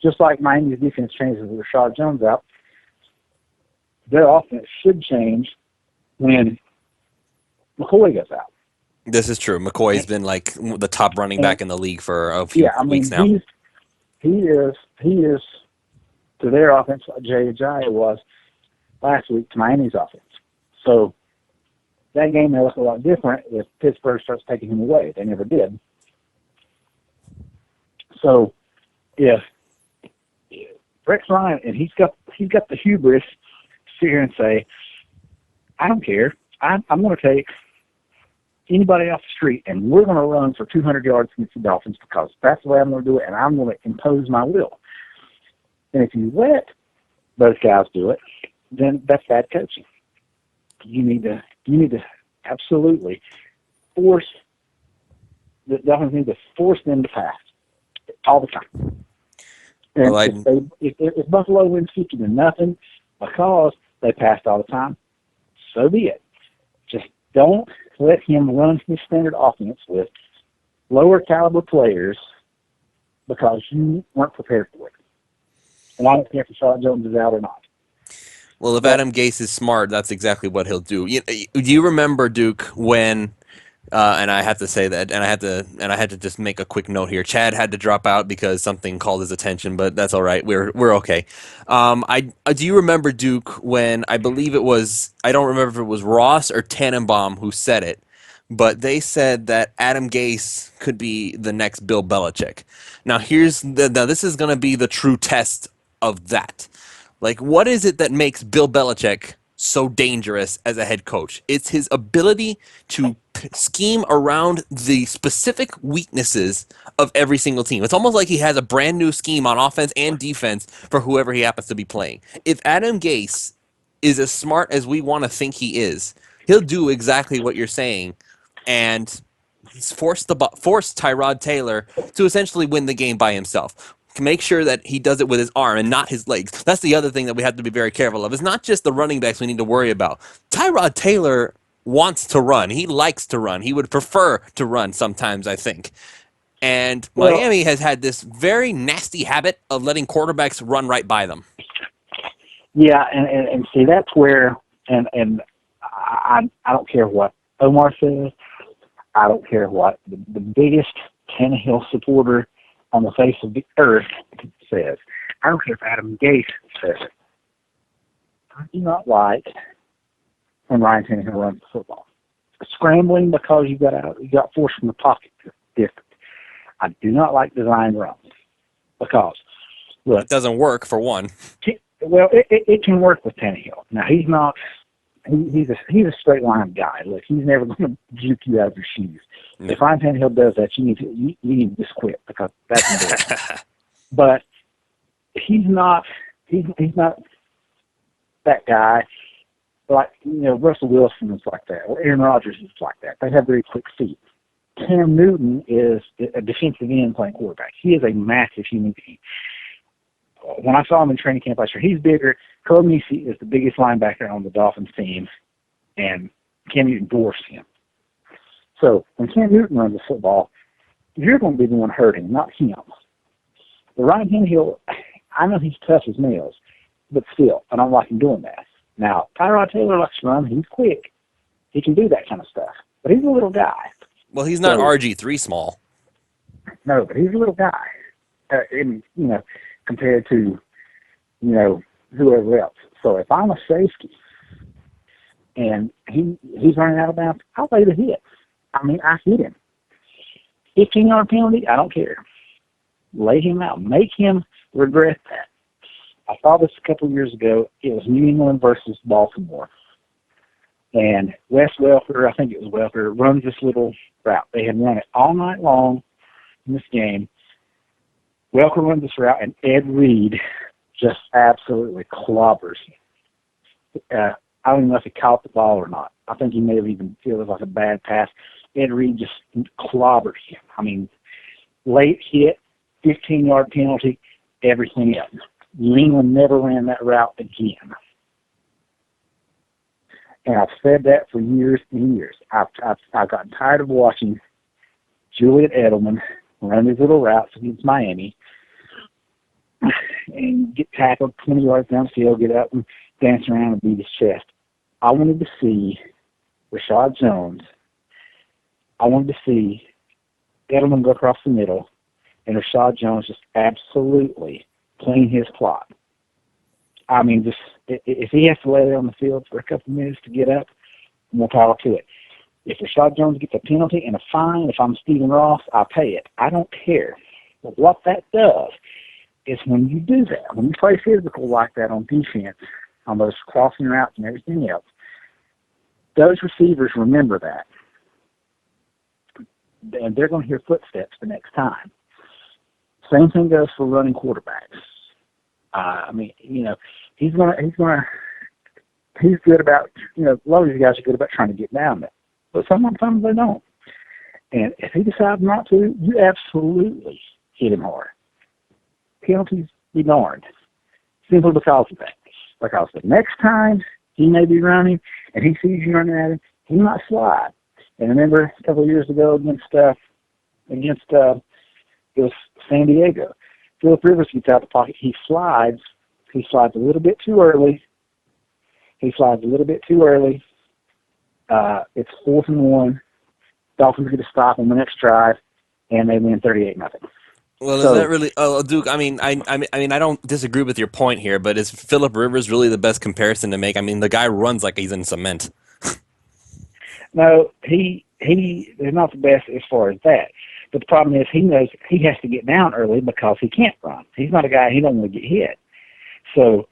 Just like Miami's defense changes with Rashad Jones out, their offense should change when McCoy goes out. This is true. McCoy's been like the top running back in the league for a few weeks now. He is to their offense like Ajayi was last week to Miami's offense. So that game may look a lot different if Pittsburgh starts taking him away. They never did. So if Rex Ryan, and he's got the hubris to sit here and say, I don't care. I'm going to take anybody off the street, and we're going to run for 200 yards against the Dolphins because that's the way I'm going to do it, and I'm going to impose my will. And if you let those guys do it, then that's bad coaching. You need to absolutely force the Dolphins need to force them to pass all the time. And well, if Buffalo wins 50-0 because they passed all the time, so be it. Just don't let him run his standard offense with lower caliber players because you weren't prepared for it. And I don't care if Rashad Jones is out or not. Well, if Adam Gase is smart, that's exactly what he'll do. Do you remember, Duke, when? And I have to say that, and I had to just make a quick note here. Chad had to drop out because something called his attention, but that's all right. We're okay. Do you remember, Duke, when I believe it was, I don't remember if it was Ross or Tannenbaum who said it, but they said that Adam Gase could be the next Bill Belichick. Now this is going to be the true test of that. Like, what is it that makes Bill Belichick so dangerous as a head coach? It's his ability to scheme around the specific weaknesses of every single team. It's almost like he has a brand new scheme on offense and defense for whoever he happens to be playing. If Adam Gase is as smart as we want to think he is, he'll do exactly what you're saying, and force Tyrod Taylor to essentially win the game by himself. Make sure that he does it with his arm and not his legs. That's the other thing that we have to be very careful of. It's not just the running backs we need to worry about. Tyrod Taylor wants to run. He likes to run. He would prefer to run sometimes, I think. And Well, Miami has had this very nasty habit of letting quarterbacks run right by them. yeah, and see, that's where, and I don't care what Omar says. I don't care what the biggest Tannehill supporter on the face of the earth says. I don't care if Adam Gase says it. I do not like when Ryan Tannehill runs the football. Scrambling because you got forced from the pocket different. I do not like design runs because, look, It doesn't work, for one. well, it can work with Tannehill. Now he's not. He's a straight line guy. Look, he's never going to juke you out of your shoes. No. If Ryan Tannehill does that, you need to just quit because that's embarrassing. But he's not. He's not that guy. Like, Russell Wilson is like that, or Aaron Rodgers is like that. They have very quick feet. Cam Newton is a defensive end playing quarterback. He is a massive human being. When I saw him in training camp last year, he's bigger. Cole Nisi is the biggest linebacker on the Dolphins team, and Cam Newton dwarfs him. So when Cam Newton runs the football, you're going to be the one hurting, not him. But Ryan Tannehill, I know he's tough as nails, but still, I don't like him doing that. Now, Tyrod Taylor likes to run. He's quick. He can do that kind of stuff. But he's a little guy. Well, he's not RG3 small. No, but he's a little guy. Compared to, whoever else. So if I'm a safety and he's running out of bounds, I'll lay the hit. I mean, I hit him. 15-yard penalty, I don't care. Lay him out. Make him regret that. I saw this a couple of years ago. It was New England versus Baltimore. And Wes Welker, I think it was Welker, runs this little route. They had run it all night long in this game. Welker runs this route, and Ed Reed just absolutely clobbers him. I don't even know if he caught the ball or not. I think he may have even feel it was like a bad pass. Ed Reed just clobbered him. I mean, late hit, 15-yard penalty, everything else. New England never ran that route again. And I've said that for years and years. I've gotten tired of watching Julian Edelman run these little routes against Miami and get tackled 20 yards downfield, get up and dance around and beat his chest. I wanted to see Rashad Jones. I wanted to see Edelman go across the middle and Rashad Jones just absolutely clean his plot. I mean, just if he has to lay there on the field for a couple of minutes to get up, more power to it. If Rashad Jones gets a penalty and a fine, if I'm Stephen Ross, I'll pay it. I don't care. But what that does is when you do that, when you play physical like that on defense, on those crossing routes and everything else, those receivers remember that. And they're going to hear footsteps the next time. Same thing goes for running quarterbacks. He's good about, a lot of these guys are good about trying to get down there. But sometimes they don't. And if he decides not to, you absolutely hit him hard. Penalties be darned. Simply because of that. Because the next time he may be running and he sees you running at him, he might slide. And remember a couple of years ago against it was San Diego. Phillip Rivers gets out of the pocket. He slides a little bit too early. It's 4th and 1. Dolphins get a stop on the next drive, and they win 38-0. Well, is that really? Oh, Duke. I mean, I don't disagree with your point here, but is Phillip Rivers really the best comparison to make? I mean, the guy runs like he's in cement. No, he is not the best as far as that. But the problem is he knows he has to get down early because he can't run. He's not a guy, he don't want to get hit. So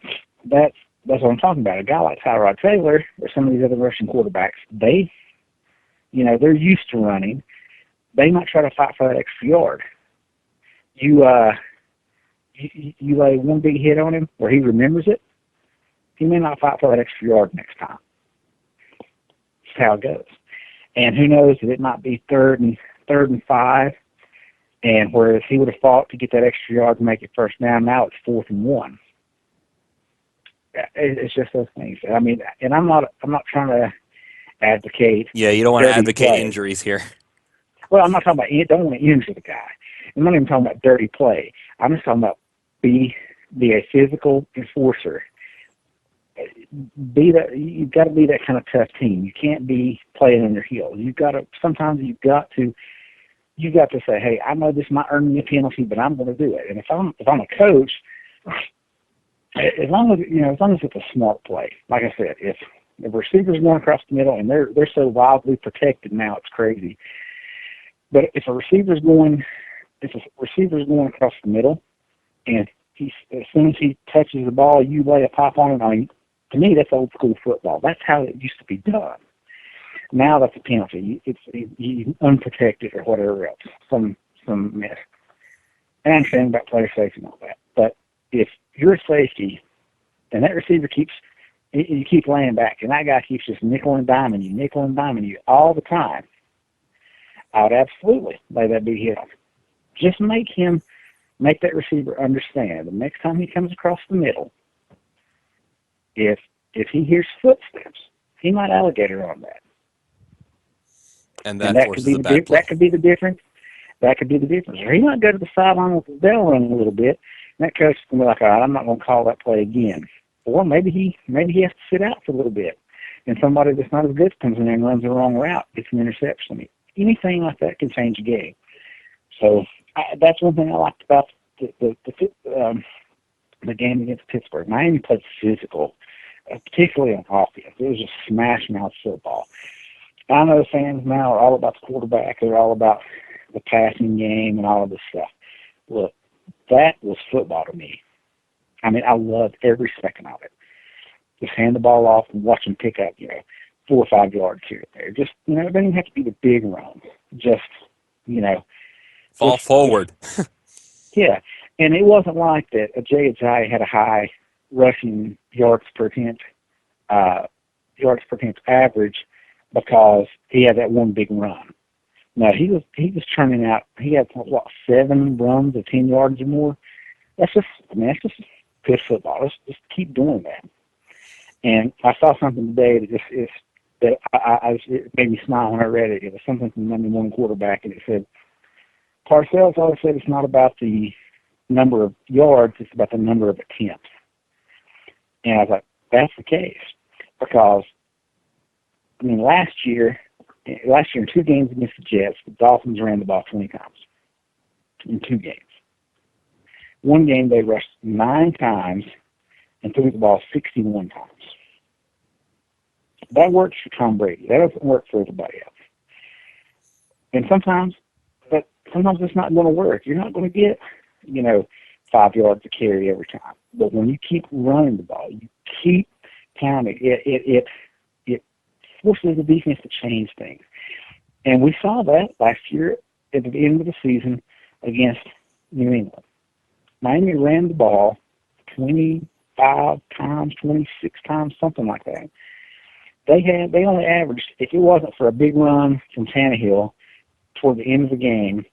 that's what I'm talking about. A guy like Tyrod Taylor or some of these other Russian quarterbacks, they're used to running. They might try to fight for that extra yard. You lay one big hit on him where he remembers it, he may not fight for that extra yard next time. That's how it goes. And who knows if it might be 3rd and 3rd and 5, and whereas he would have fought to get that extra yard to make it first down, now it's 4th and 1. It's just those things. I mean, and I'm not trying to advocate. Yeah, you don't want to dirty advocate play. injuries here. Well, I'm not talking about, don't want to injure the guy. I'm not even talking about dirty play. I'm just talking about be a physical enforcer. You've got to be that kind of tough team. You can't be playing on your heels. Sometimes you've got to say, hey, I know this might earn me a penalty, but I'm going to do it. And if I'm a coach, as long as it's a smart play, like I said, if the receiver's going across the middle and they're so wildly protected now, it's crazy. But if a receiver's going across the middle, and as soon as he touches the ball, you lay a pop on it. I mean, to me, that's old school football. That's how it used to be done. Now that's a penalty. It's unprotected or whatever else, some mess. And I understand about player safety and all that. But if you're a safety and that receiver you keep laying back, and that guy keeps just nickel and diming you all the time, I would absolutely lay that big hit on him. Just make that receiver understand the next time he comes across the middle, if he hears footsteps, he might alligator on that. And that forces a bad play. That could be the difference. Or he might go to the sideline with the bell ringing a little bit, and that coach is going to be like, all right, I'm not going to call that play again. Or maybe he has to sit out for a little bit, and somebody that's not as good comes in there and runs the wrong route, gets an interception. Anything like that can change a game. So that's one thing I liked about the game against Pittsburgh. Miami played physical, particularly on offense. It was just smash-mouth football. I know fans now are all about the quarterback. They're all about the passing game and all of this stuff. Look, that was football to me. I mean, I loved every second of it. Just hand the ball off and watch them pick up, 4 or 5 yards here and there. Just, it doesn't even have to be the big run. Just, fall forward. Yeah. And it wasn't like that Ajayi had a high rushing yards per attempt average because he had that one big run. No, he was turning out. He had 7 runs of 10 yards or more. That's just good football. Let's just keep doing that. And I saw something today that it made me smile when I read it. It was something from the Monday Morning Quarterback, and it said, Parcells always said it's not about the number of yards, it's about the number of attempts. And I was like, that's the case. Because, last year in 2 games against the Jets, the Dolphins ran the ball 20 times in 2 games. One game they rushed 9 times and threw the ball 61 times. That works for Tom Brady. That doesn't work for everybody else. And sometimes it's not going to work. You're not going to get, 5 yards to carry every time. But when you keep running the ball, you keep pounding, it forces the defense to change things. And we saw that last year at the end of the season against New England. Miami ran the ball 25 times, 26 times, something like that. They only averaged, if it wasn't for a big run from Tannehill toward the end of the game,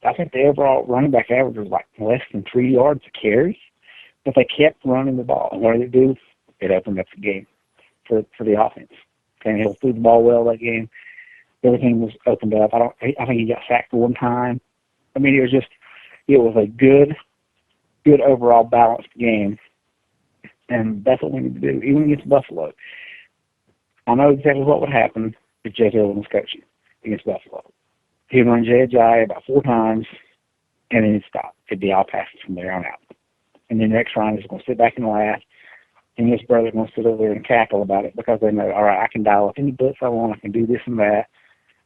I think the overall running back average was less than 3 yards a carry, but they kept running the ball. And what did it do? It opened up the game for the offense. Tannehill threw the ball well that game. Everything was opened up. I think he got sacked 1 time. It was a good overall balanced game, and that's what we need to do, even against Buffalo. I know exactly what would happen if Jay Hill was coaching against Buffalo. He'd run Ajayi about 4 times, and then he'd stop. It'd be all passes from there on out. And then next round, he's going to sit back and laugh, and his brother's going to sit over there and cackle about it because they know, all right, I can dial up any blitz I want, I can do this and that,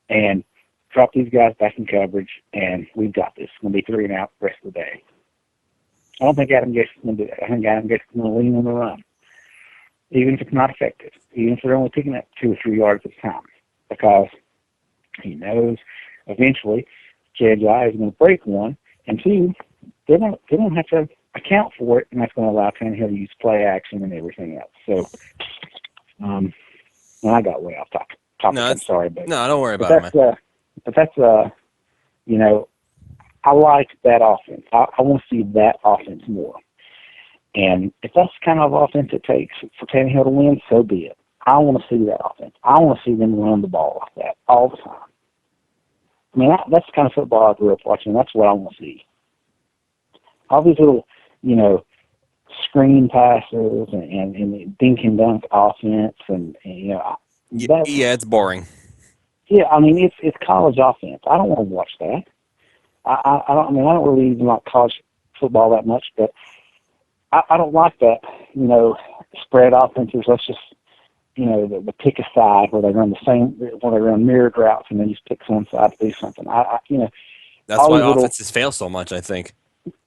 and drop these guys back in coverage, and we've got this. It's going to be 3 and out the rest of the day. I don't think Adam Gase is going to do that. I think Adam Gase is going to lean on the run, even if it's not effective, even if they're only picking up 2 or 3 yards at a time, because he knows eventually Ajayi is going to break 1, and 2, they don't have to account for it, and that's going to allow Tannehill to use play action and everything else. So, and I got way off topic. No, I'm sorry, but no, don't worry about it, man. But that's you know, I like that offense. I want to see that offense more. And if that's the kind of offense it takes for Tannehill to win, so be it. I want to see that offense. I want to see them run the ball like that all the time. I mean, that's the kind of football I grew up watching. That's what I want to see. All these little, you know, screen passes and dink and dunk offense, and you know, that's, Yeah, it's boring. yeah. I mean, it's college offense. I don't want to watch that. I don't. I mean, I don't really even like college football that much, but I don't like that. You know, spread offenses. Let's just, you know, the pick a side where they run the same, where they run mirrored routes and then just pick one side to do something. You know, That's all why these little. offenses fail so much, I think.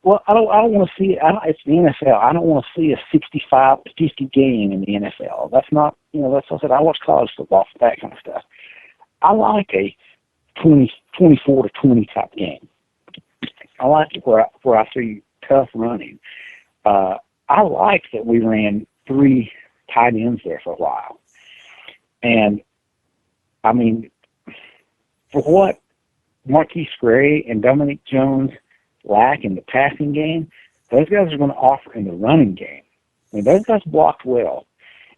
Well, I don't want to see. It's the NFL. I don't want to see a 65-50 game in the NFL. That's not. You know, that's what I said. I watch college football for that kind of stuff. I like a 24-20 type game. I like it where I see tough running. I like that we ran 3 tight ends there for a while. And, I mean, for what Marquise Gray and Dominic Jones lack in the passing game, those guys are going to offer in the running game. I mean, those guys blocked well.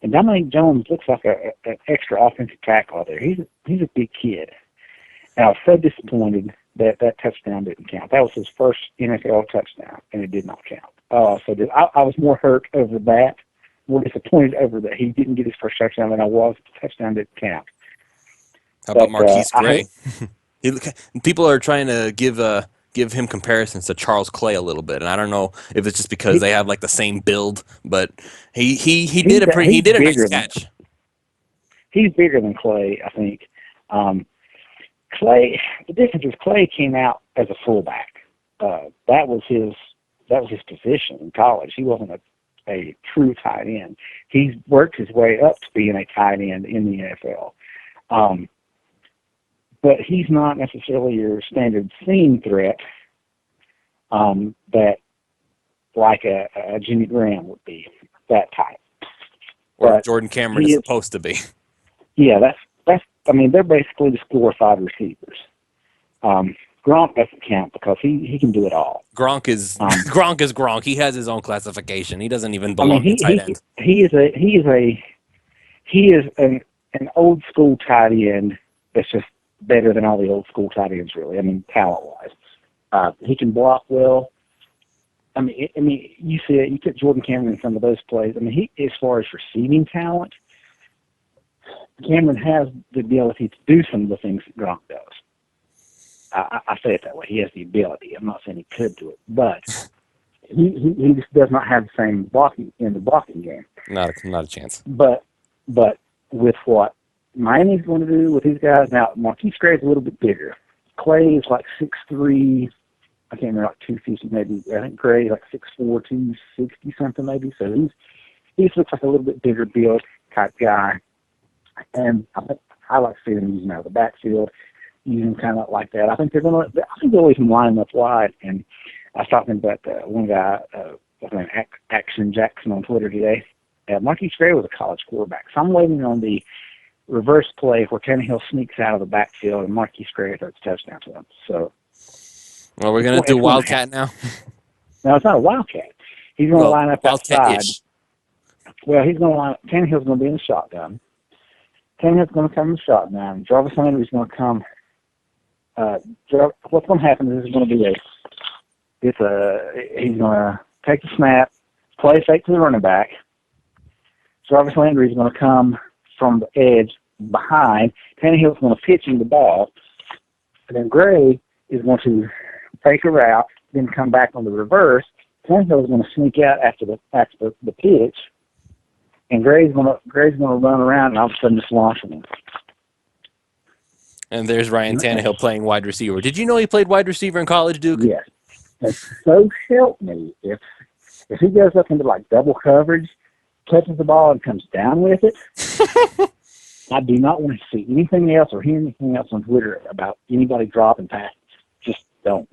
And Dominic Jones looks like an extra offensive tackle out there. He's a big kid. And I was so disappointed that touchdown didn't count. That was his first NFL touchdown, and it did not count. I was more hurt over that, more disappointed over that he didn't get his first touchdown than I was the touchdown didn't count. How about But Marquise Gray? People are trying to give him comparisons to Charles Clay a little bit, and I don't know if it's just because they have like the same build, but he did he did a nice catch. He's bigger than Clay, I think. Clay, the difference is Clay came out as a fullback. That was his position in college. He wasn't a true tight end. He's worked his way up to being a tight end in the NFL. But he's not necessarily your standard seam threat that like a Jimmy Graham would be, that type. Or But Jordan Cameron is supposed to be. Yeah, that's. I mean, they're basically just glorified receivers. Gronk doesn't count because he can do it all. Gronk is Gronk. He has his own classification. He doesn't even belong I mean, to tight end. he is an old school tight end that's just better than all the old school tight ends, really. I mean, talent wise, he can block well. I mean, you see it. You put Jordan Cameron in some of those plays. I mean, as far as receiving talent, Cameron has the ability to do some of the things that Gronk does. I say it that way. He has the ability. I'm not saying he could do it, but he just does not have the same blocking in the blocking game. Not a chance. But with what Miami's going to do with these guys now, Marquise Gray is a little bit bigger. Clay is like 6'3". I can't remember, like 250 maybe. I think Gray is like 6'4", 260 something maybe. So he looks like a little bit bigger build type guy. And I like seeing them using out of the backfield, using kind of like that. I think they'll even line them up wide. And I was talking about one guy, Action Jackson on Twitter today. Marquise Gray was a college quarterback. So I'm waiting on the reverse play where Tannehill sneaks out of the backfield and Marquise Gray throws a touchdown to him. So, well, we're gonna do Wildcat now. No, it's not a Wildcat. He's going to line up outside. Wildcat-ish. Well, Tannehill's going to be in the shotgun. Tannehill's going to come in the shotgun. Jarvis Landry's going to come. What's going to happen is it's going to be he's going to take the snap, play fake to the running back. Jarvis Landry's going to come from the edge behind. Tannehill's going to pitch him the ball. And then Gray is going to fake a route, then come back on the reverse. Tannehill's going to sneak out after the pitch. And Gray's going to run around and all of a sudden just launch him. And there's Ryan Tannehill playing wide receiver. Did you know he played wide receiver in college, Duke? Yes. And so help me, if he goes up into like double coverage, catches the ball and comes down with it, I do not want to see anything else or hear anything else on Twitter about anybody dropping passes. Just don't.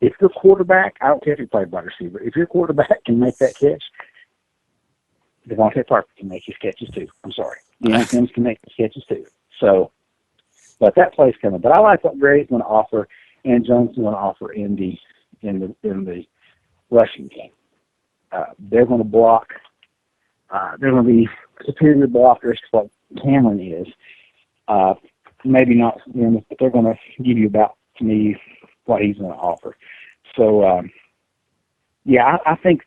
If your quarterback, I don't care if you play wide receiver, if your quarterback can make that catch, Devontae Parker can make his catches too. I'm sorry. Deion Sims can make his catches too. So But that play's coming. But I like what Gray's going to offer and Jones is going to offer in the rushing game. They're going to block. They're going to be superior blockers to what Cameron is. Maybe not, but they're going to give you about, to me, what he's going to offer. So, yeah, I think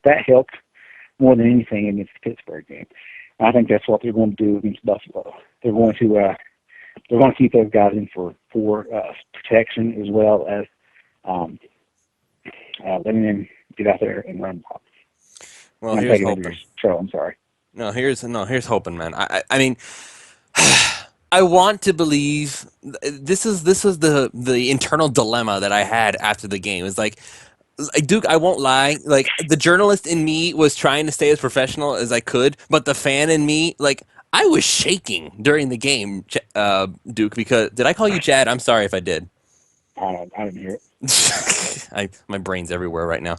that helped more than anything against the Pittsburgh game. I think that's what they're going to do against Buffalo. They're going to keep those guys in for protection as well as letting them get out there and run the ball. Well, I'm here's taking over your hoping. show. I'm sorry. Here's hoping, man. I mean, I want to believe this is the internal dilemma that I had after the game. It's like Duke, I won't lie. Like the journalist in me was trying to stay as professional as I could, but the fan in me, like I was shaking during the game, Duke. Because did I call you Chad? I'm sorry if I did. I didn't hear it. My brain's everywhere right now.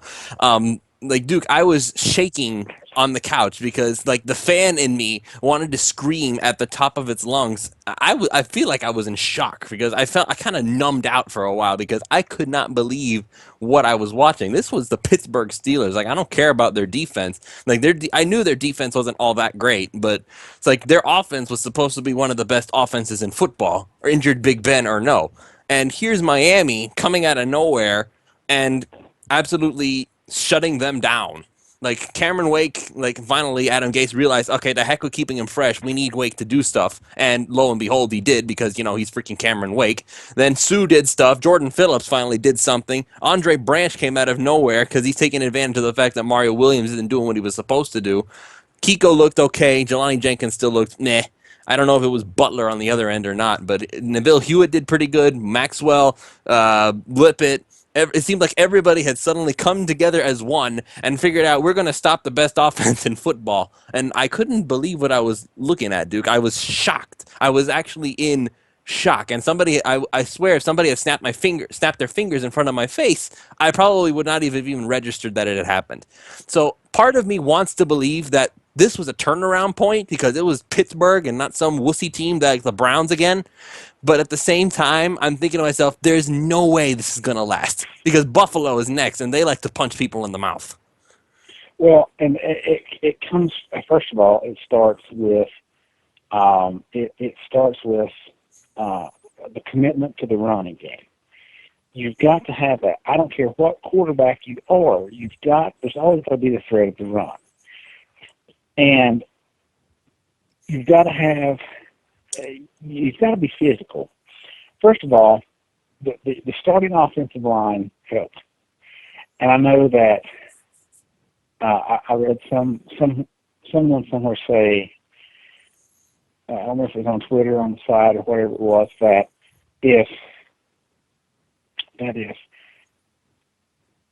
Like Duke, I was shaking on the couch because like the fan in me wanted to scream at the top of its lungs. I feel like I was in shock because I kind of numbed out for a while because I could not believe what I was watching. This was the Pittsburgh Steelers. Like I don't care about their defense. Like I knew their defense wasn't all that great, but it's like their offense was supposed to be one of the best offenses in football, or injured Big Ben or no. And here's Miami coming out of nowhere and absolutely shutting them down. Like Cameron Wake, like finally Adam Gase realized, okay, the heck with keeping him fresh. We need Wake to do stuff. And lo and behold, he did because, he's freaking Cameron Wake. Then Sue did stuff. Jordan Phillips finally did something. Andre Branch came out of nowhere because he's taking advantage of the fact that Mario Williams isn't doing what he was supposed to do. Kiko looked okay. Jelani Jenkins still looked meh. I don't know if it was Butler on the other end or not, but Nabil Hewitt did pretty good. Maxwell, Lippett. It seemed like everybody had suddenly come together as one and figured out we're going to stop the best offense in football. And I couldn't believe what I was looking at, Duke. I was shocked. I was actually in shock. And I swear, if somebody had snapped their fingers in front of my face, I probably would not have even registered that it had happened. So part of me wants to believe that this was a turnaround point because it was Pittsburgh and not some wussy team like the Browns again. But at the same time, I'm thinking to myself, there's no way this is going to last because Buffalo is next and they like to punch people in the mouth. Well, and it comes, first of all, it starts with the commitment to the running game. You've got to have that. I don't care what quarterback you are. There's always got to be the threat of the run. And you've got to be physical. First of all, the starting offensive line helped. And I know that I read someone somewhere say, I don't know if it was on Twitter, on the side, or whatever it was, that if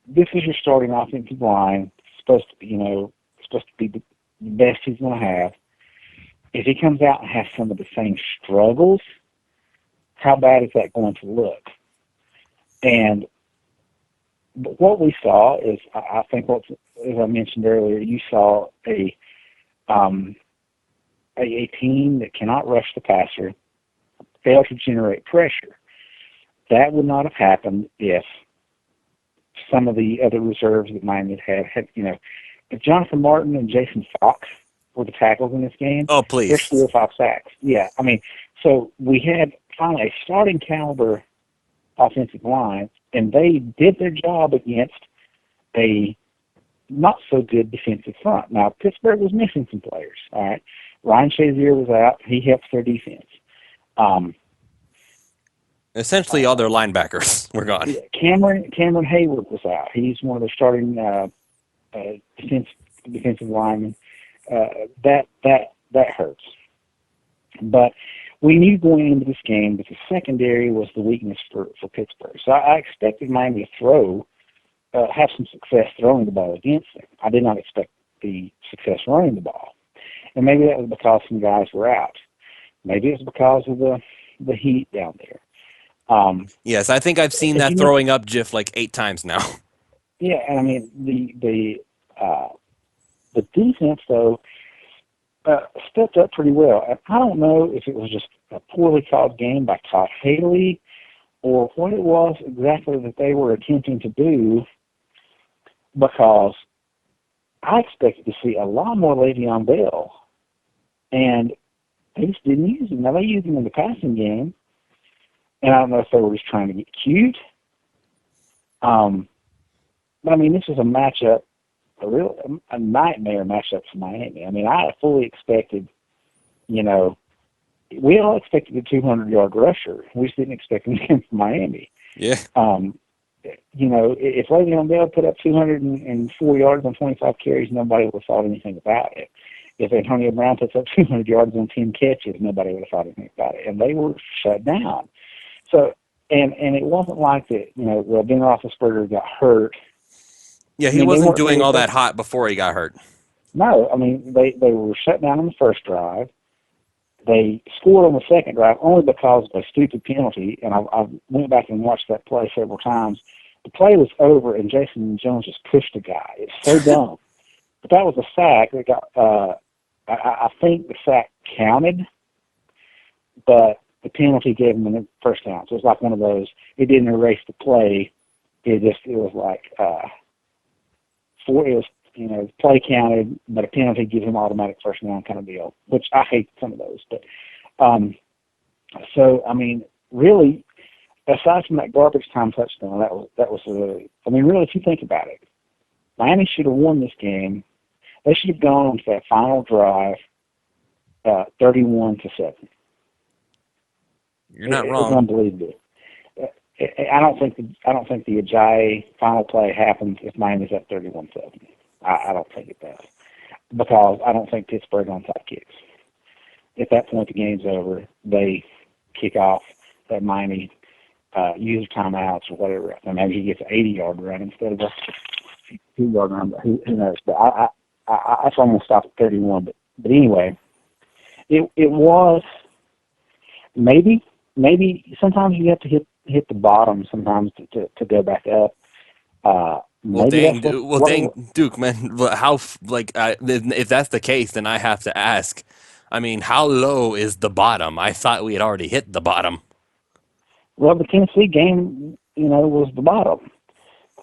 this is your starting offensive line, supposed to be the best he's going to have. If he comes out and has some of the same struggles, how bad is that going to look? And what we saw is, I think, as I mentioned earlier, you saw a team that cannot rush the passer fail to generate pressure. That would not have happened if some of the other reserves that Miami had, if Jonathan Martin and Jason Fox were the tackles in this game, oh please, there's 4 or 5 sacks. Yeah, I mean, so we had finally a starting caliber offensive line, and they did their job against a not so good defensive front. Now, Pittsburgh was missing some players. All right, Ryan Shazier was out; he helps their defense. Essentially, all their linebackers were gone. Yeah, Cameron Hayward was out. He's one of their starting defensive linemen. That hurts. But we knew going into this game that the secondary was the weakness for Pittsburgh. So I expected Miami to have some success throwing the ball against them. I did not expect the success running the ball. And maybe that was because some guys were out. Maybe it's because of the heat down there. Yes, I think I've seen that throwing up GIF like 8 times now. Yeah, and I mean the defense though. stepped up pretty well. And I don't know if it was just a poorly called game by Todd Haley or what it was exactly that they were attempting to do, because I expected to see a lot more Le'Veon Bell, and they just didn't use him. Now, they used him in the passing game, and I don't know if they were just trying to get cute. But, I mean, this was a matchup, a nightmare matchup for Miami. I mean, I fully expected, you know, we all expected a 200-yard rusher. We just didn't expect him from Miami. Yeah. You know, if Le'Veon Bell put up 204 yards on 25 carries, nobody would have thought anything about it. If Antonio Brown puts up 200 yards on 10 catches, nobody would have thought anything about it. And they were shut down. So, and it wasn't like that, you know, well, Ben Roethlisberger got hurt. Yeah, I he mean, wasn't doing all they, that hot before he got hurt. No, I mean, they were shut down on the first drive. They scored on the second drive only because of a stupid penalty, and I went back and watched that play several times. The play was over, and Jason Jones just pushed the guy. It's so dumb. But that was a sack. They got, I think the sack counted, but the penalty gave them the first down. So it was like one of those, it didn't erase the play. It was like, you know, play counted, but a penalty gives him automatic first down kind of deal, which I hate some of those. But so I mean, really, aside from that garbage time touchdown, that was I mean, really, if you think about it, Miami should have won this game. They should have gone on to that final drive, 31-7. You're not It wrong. was unbelievable. I don't think the Ajayi final play happens if Miami's up 31-7. I don't think it does, because I don't think Pittsburgh onside kicks. At that point, the game's over. They kick off that Miami use timeouts or whatever. And maybe he gets an 80-yard run instead of a 2-yard run. But who knows? But I thought I'm going to stop at 31. But anyway, it was maybe sometimes you have to hit the bottom sometimes to go back up. Well, dang, Duke, man. How, like, if that's the case, then I have to ask. I mean, how low is the bottom? I thought we had already hit the bottom. Well, the Tennessee game, you know, was the bottom.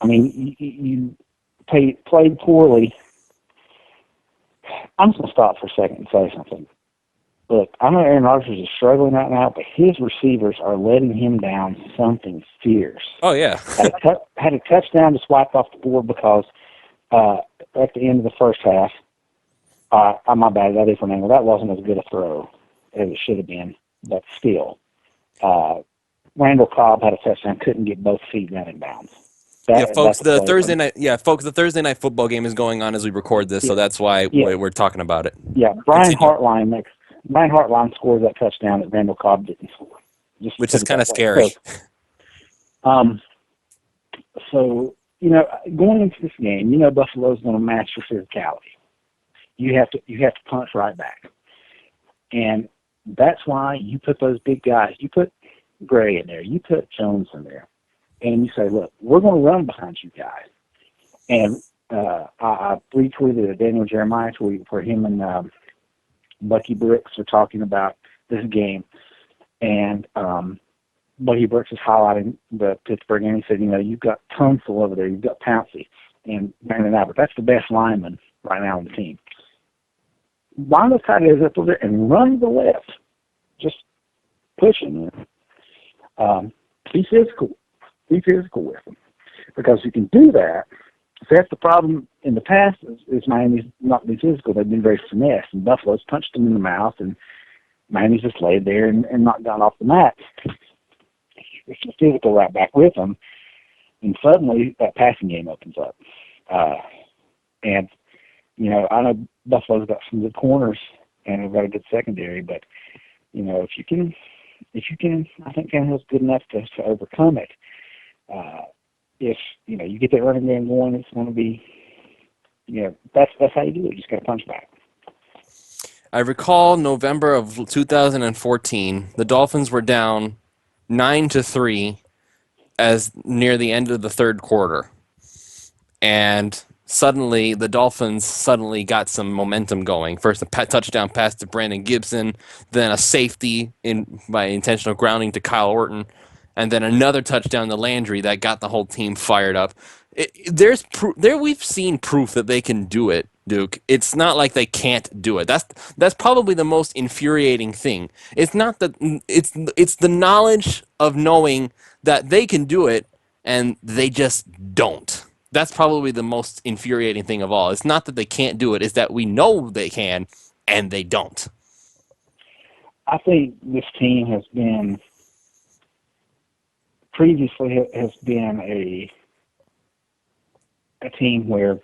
I mean, you played poorly. I'm just going to stop for a second and say something. Look, I know Aaron Rodgers is struggling right now, but his receivers are letting him down something fierce. Oh, yeah. had a touchdown to swipe off the board because at the end of the first half, my bad, that is an angle. That wasn't as good a throw as it should have been, but still. Randall Cobb had a touchdown, couldn't get both feet down in bounds. Folks, the Thursday night football game is going on as we record this, so that's why we're talking about it. Yeah, Brian Hartline scores that touchdown that Randall Cobb didn't score. Which is kind of scary. So, you know, going into this game, you know Buffalo's going to match your physicality. You have to punch right back. And that's why you put those big guys. You put Gray in there. You put Jones in there. And you say, look, we're going to run behind you guys. And I retweeted a Daniel Jeremiah tweet where him and Bucky Brooks are talking about this game. And Bucky Brooks is highlighting the Pittsburgh game. He said, you know, you've got Tunsil over there. You've got Pouncey and Brandon Albert. That's the best lineman right now on the team. Line those tight ends up over there and run to the left. Just push him. Be physical. Be physical with them. Because you can do that. So that's the problem in the past is Miami's not been physical. They've been very finesse. And Buffalo's punched them in the mouth, and Miami's just laid there and not gone off the mat. It's a physical right back with them. And suddenly that passing game opens up. And, you know, I know Buffalo's got some good corners and they've got a good secondary, but, you know, if you can, I think Tannehill's good enough to overcome it. If, you know, you get that running game going, it's going to be, you know, that's how you do it. You just got to punch back. I recall November of 2014, the Dolphins were down 9-3 as near the end of the third quarter. And suddenly the Dolphins suddenly got some momentum going. First, a touchdown pass to Brandon Gibson, then a safety in by intentional grounding to Kyle Orton, and then another touchdown to Landry that got the whole team fired up. There we've seen proof that they can do it, Duke. It's not like they can't do it. That's probably the most infuriating thing. It's not that it's the knowledge of knowing that they can do it and they just don't. That's probably the most infuriating thing of all. It's not that they can't do it, it's that we know they can and they don't. I think this team has been previously has been a team where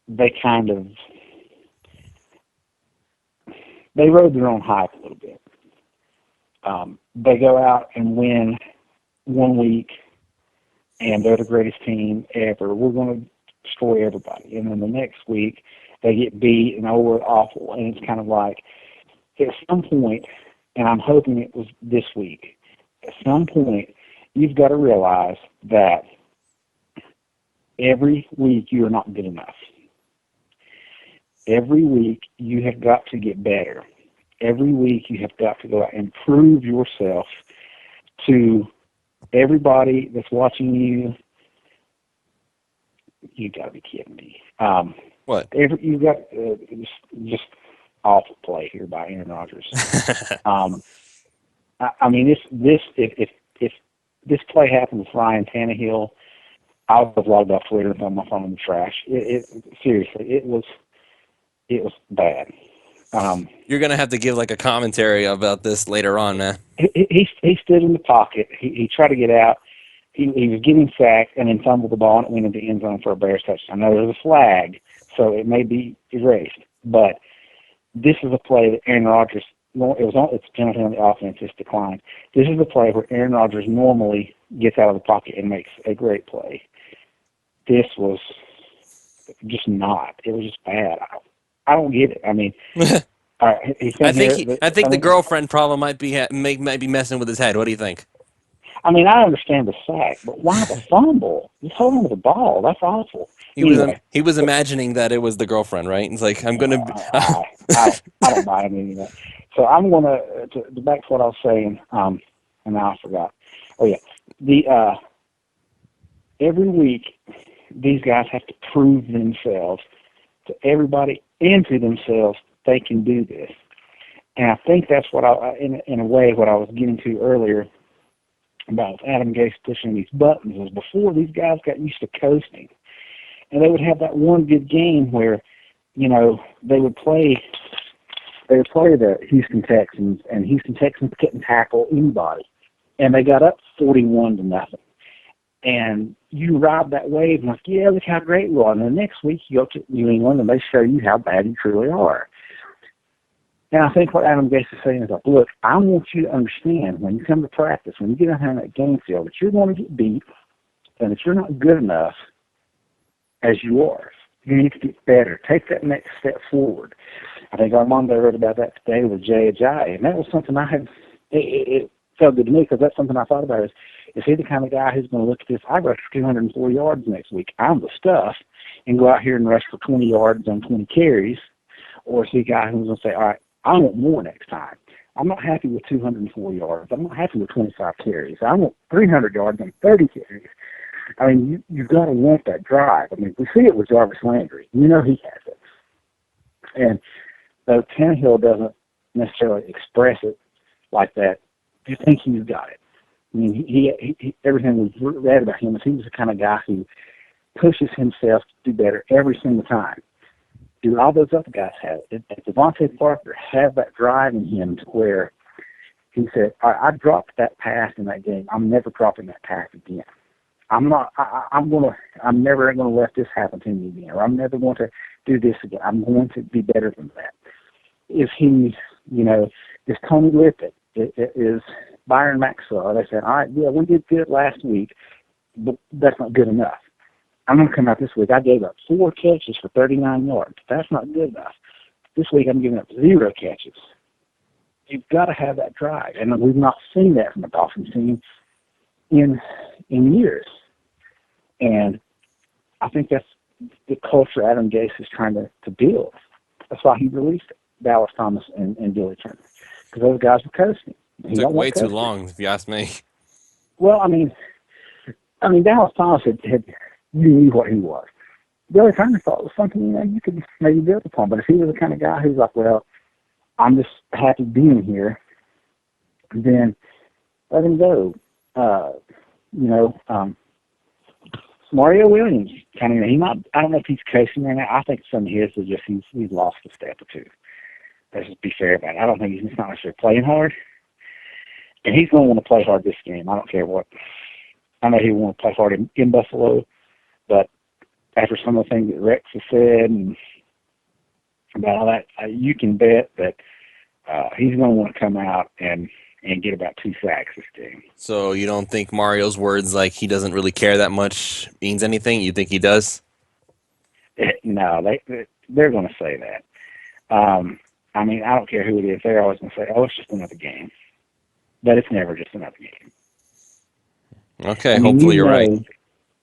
they kind of they rode their own hype a little bit. They go out and win one week, and they're the greatest team ever. We're going to destroy everybody. And then the next week, they get beat, and oh, we're awful. And it's kind of like, at some point, and I'm hoping it was this week, at some point, you've got to realize that every week you are not good enough. Every week you have got to get better. Every week you have got to go out and prove yourself to everybody that's watching you. You got to be kidding me. What? You've got just awful play here by Aaron Rodgers. I mean, if this play happened with Ryan Tannehill, I would have logged off Twitter and thrown my phone in the trash. Seriously, it was bad. You're gonna have to give like a commentary about this later on, man. He stood in the pocket. He tried to get out. He was getting sacked and then fumbled the ball and it went into the end zone for a Bears touchdown. Now there's a flag, so it may be erased, but this is a play that Aaron Rodgers. It's penalty on the offense. It's declined. This is the play where Aaron Rodgers normally gets out of the pocket and makes a great play. This was just not. It was just bad. I don't get it. I mean, all right, I think the girlfriend problem might be messing with his head. What do you think? I mean, I understand the sack, but why the fumble? Just hold on to the ball. That's awful. He was imagining that it was the girlfriend, right? It's like, I'm gonna. I don't buy any of that. So I'm gonna back to what I was saying, and now I forgot. Oh yeah, every week these guys have to prove themselves to everybody and to themselves they can do this. And I think that's what in a way, what I was getting to earlier about Adam Gase pushing these buttons is before these guys got used to coasting. And they would have that one good game where, they would play the Houston Texans, and Houston Texans couldn't tackle anybody. And they got up 41-0. And you ride that wave and like, yeah, look how great we are. And the next week you go to New England and they show you how bad you truly are. And I think what Adam Gase is saying is like, look, I want you to understand when you come to practice, when you get out here in that game field, that you're going to get beat and that you're not good enough as you are. You need to get better. Take that next step forward. I think Armando wrote about that today with Ajayi, and that was something it felt good to me because that's something I thought about is he the kind of guy who's going to look at this, I rush for 204 yards next week. I'm the stuff, and go out here and rush for 20 yards on 20 carries, or is he a guy who's going to say, all right, I want more next time. I'm not happy with 204 yards. I'm not happy with 25 carries. I want 300 yards and 30 carries. I mean, you've got to want that drive. I mean, we see it with Jarvis Landry. He has it. And though Tannehill doesn't necessarily express it like that, you think he's got it. I mean, he everything we've read about him is he was the kind of guy who pushes himself to do better every single time. Do all those other guys have it? Did Devontae Parker have that drive in him to where he said, all right, I dropped that pass in that game. I'm never dropping that pass again. I'm never going to let this happen to me again, or I'm never going to do this again. I'm going to be better than that. If he, is Tony Lippett, is Byron Maxwell, they said, all right, yeah, we did good last week, but that's not good enough. I'm going to come out this week. I gave up 4 catches for 39 yards. That's not good enough. This week I'm giving up 0 catches. You've got to have that drive, and we've not seen that from the Dolphins team in years. And I think that's the culture Adam Gase is trying to build. That's why he released Dallas Thomas and Billy Turner, because those guys were coasting. He Took don't way want too coasting. long, if you ask me. Well, I mean, Dallas Thomas had you knew what he was. Billy Turner thought it was something you could maybe build upon. But if he was the kind of guy who's like, well, I'm just happy being here, then let him go. Uh, you know, Mario Williams kind of he might. I don't know if he's coasting right now. I think some of his is just he's lost a step or two. Let's just be fair about it. I don't think he's not necessarily playing hard, and he's going to want to play hard this game. I don't care what. I know he will want to play hard in Buffalo, but after some of the things that Rex has said and about all that, you can bet that he's going to want to come out and get about 2 sacks this game. So you don't think Mario's words, like he doesn't really care that much, means anything? You think he does? No, they're going to say that. I mean, I don't care who it is. They're always going to say, "Oh, it's just another game," but it's never just another game. Okay, I mean, hopefully you're right.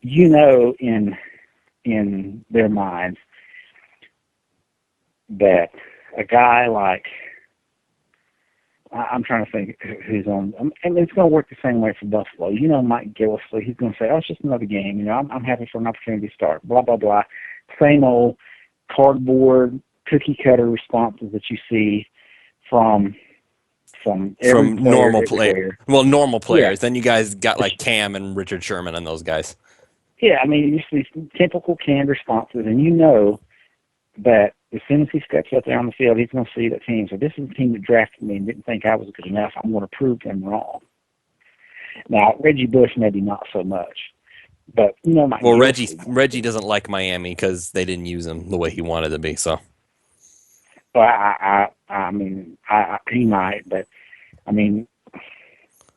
You know, in their minds that a guy like I'm trying to think who's on, and it's going to work the same way for Buffalo. You know, Mike Gillisley, he's going to say, "Oh, it's just another game. You know, I'm happy for an opportunity to start." Blah blah blah. Same old cardboard cookie cutter responses that you see from every From player normal everywhere. normal Yeah, players. Then you guys got like Cam and Richard Sherman and those guys. yeah. I mean, you see typical canned responses, and you know that as soon as he steps out there on the field, he's going to see that team. So this is a team that drafted me and didn't think I was good enough. I'm going to prove them wrong. Now, Reggie Bush, maybe not so much. But, you know, Mike Well, Gillisley. Reggie doesn't like Miami because they didn't use him the way he wanted to be. So Well, I mean, he might, but, I mean,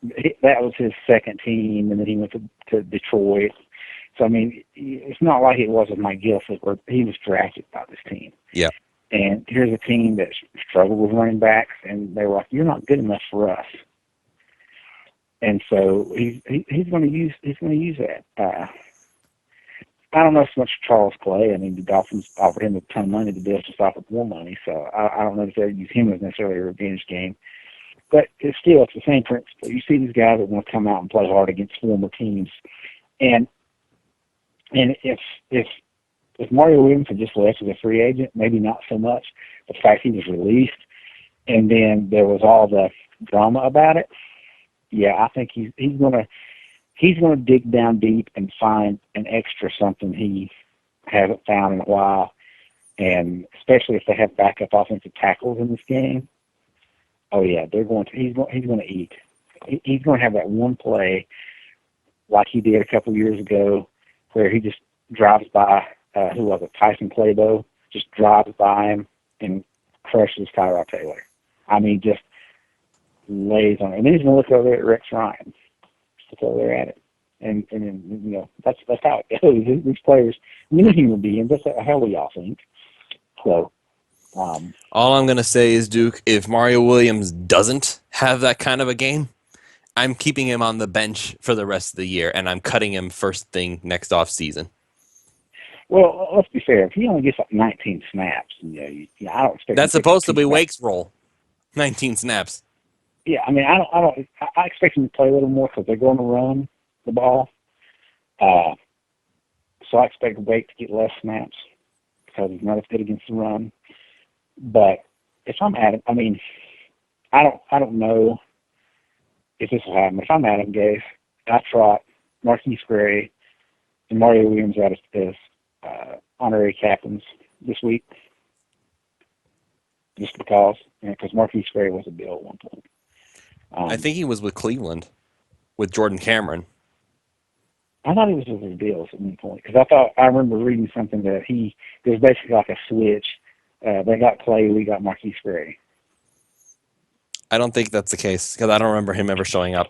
that was his second team, and then he went to Detroit. So, I mean, it's not like it was with Mike Gillisley where he was drafted by this team. yeah. And here's a team that struggled with running backs, and they were like, "You're not good enough for us." And so he's going to use that. I don't know so much Charles Clay. I mean, the Dolphins offered him a ton of money. The Bills just offered more money, so I don't know if they use him as necessarily a revenge game. But it's the same principle. You see these guys that want to come out and play hard against former teams, and if Mario Williams had just left as a free agent, maybe not so much. The fact he was released, and then there was all the drama about it. Yeah, I think he's gonna dig down deep and find an extra something he hasn't found in a while, and especially if they have backup offensive tackles in this game. Oh yeah, he's going to eat. He's going to have that one play like he did a couple years ago, where he just drives by. Who was it? Tyson Claybo just drives by him and crushes Tyrod Taylor. I mean, just lays on it. And then he's going to look over there at Rex Ryan. Just look over there at it. And then, you know, that's how it goes. These players, many human beings, that's how we all think. So, All I'm gonna say is, Duke, if Mario Williams doesn't have that kind of a game, I'm keeping him on the bench for the rest of the year, and I'm cutting him first thing next off season. well, let's be fair. If he only gets like 19 snaps, I don't expect That's him to take supposed to be 2 snaps. Wake's role. 19 snaps. Yeah, I mean, I expect him to play a little more because they're going to run the ball. So I expect Wake to get less snaps because he's not as good against the run. But if I'm Adam, I mean, I don't know if this will happen. If I'm Adam Gase, I trot Marquise Gray and Mario Williams out as honorary captains this week, just because Marquise Gray was a Bill at one point. I think he was with Cleveland, with Jordan Cameron. I thought he was with the Bills at one point because I remember reading something that there's basically like a switch. They got Clay, we got Marquise Gray. I don't think that's the case because I don't remember him ever showing up.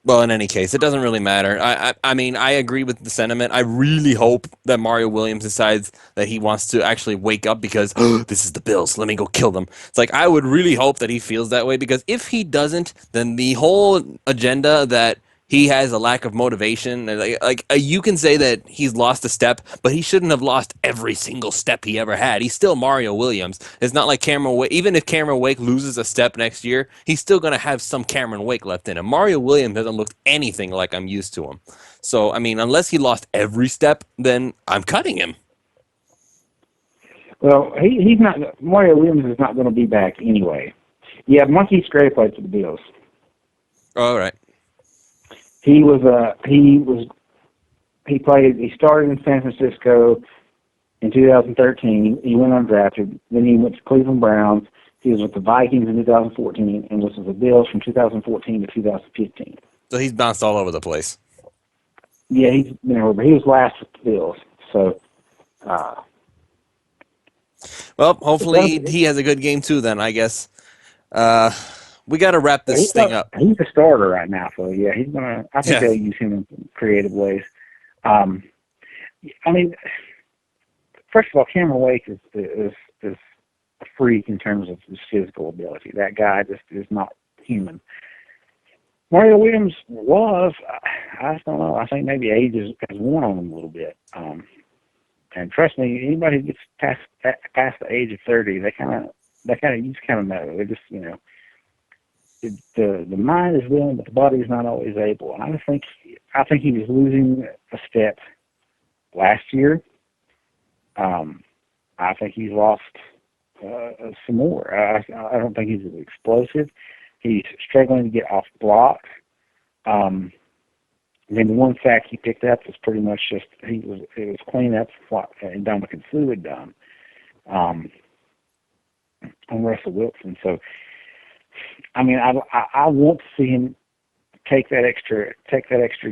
Well, in any case, it doesn't really matter. I mean, I agree with the sentiment. I really hope that Mario Williams decides that he wants to actually wake up because this is the Bills. Let me go kill them. It's like I would really hope that he feels that way because if he doesn't, then the whole agenda that he has a lack of motivation. And you can say that he's lost a step, but he shouldn't have lost every single step he ever had. He's still Mario Williams. It's not like Cameron Wake. Even if Cameron Wake loses a step next year, he's still going to have some Cameron Wake left in him. Mario Williams hasn't looked anything like I'm used to him. So, I mean, unless he lost every step, then I'm cutting him. Well, he's not. Mario Williams is not going to be back anyway. Yeah, Marquise Gray played for the Bills. All right. He played. He started in San Francisco in 2013. He went undrafted. Then he went to Cleveland Browns. He was with the Vikings in 2014 and was with the Bills from 2014 to 2015. So he's bounced all over the place. Yeah, he was last with the Bills. So, well, hopefully he has a good game too. Then I guess we got to wrap this thing up. He's a starter right now, so yeah, he's gonna. I think they'll use him in creative ways. I mean, first of all, Cameron Wake is a freak in terms of his physical ability. That guy just is not human. Mario Williams was. I just don't know. I think maybe age has worn on him a little bit. And trust me, anybody who gets past the age of 30, you just kind of know. They just, the mind is willing, but the body is not always able. And I think he was losing a step last year. I think he's lost some more. I don't think he's explosive. He's struggling to get off blocks. I mean, the one sack he picked up was pretty much just it was cleanup what Ndamukong Suh had done on Russell Wilson. So, I mean, I want to see him take that extra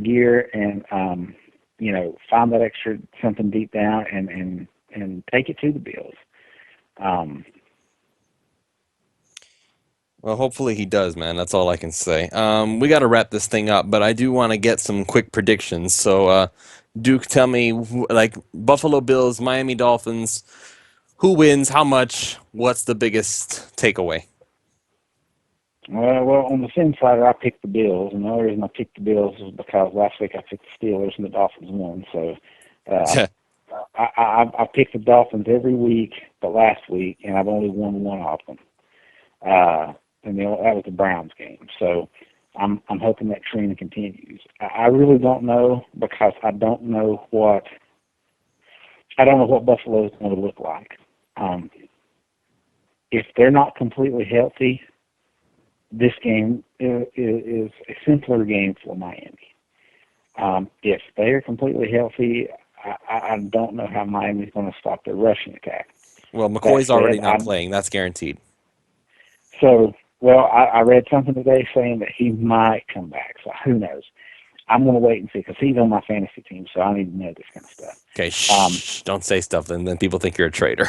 gear and find that extra something deep down and take it to the Bills. Well, hopefully he does, man. That's all I can say. We got to wrap this thing up, but I do want to get some quick predictions. So, Duke, tell me, like Buffalo Bills, Miami Dolphins, who wins, how much, what's the biggest takeaway? Well, on the thin side, I picked the Bills, and the only reason I picked the Bills was because last week I picked the Steelers and the Dolphins won. So I picked the Dolphins every week but last week, and I've only won one of them. And that was the Browns game. So I'm hoping that trend continues. I really don't know because I don't know what Buffalo is going to look like. If they're not completely healthy, this game is a simpler game for Miami. If they are completely healthy, I don't know how Miami's going to stop their rushing attack. Well, McCoy's already not playing. That's guaranteed. So, well, I read something today saying that he might come back. So who knows? I'm going to wait and see because he's on my fantasy team, so I need to know this kind of stuff. Okay, don't say stuff, then people think you're a traitor.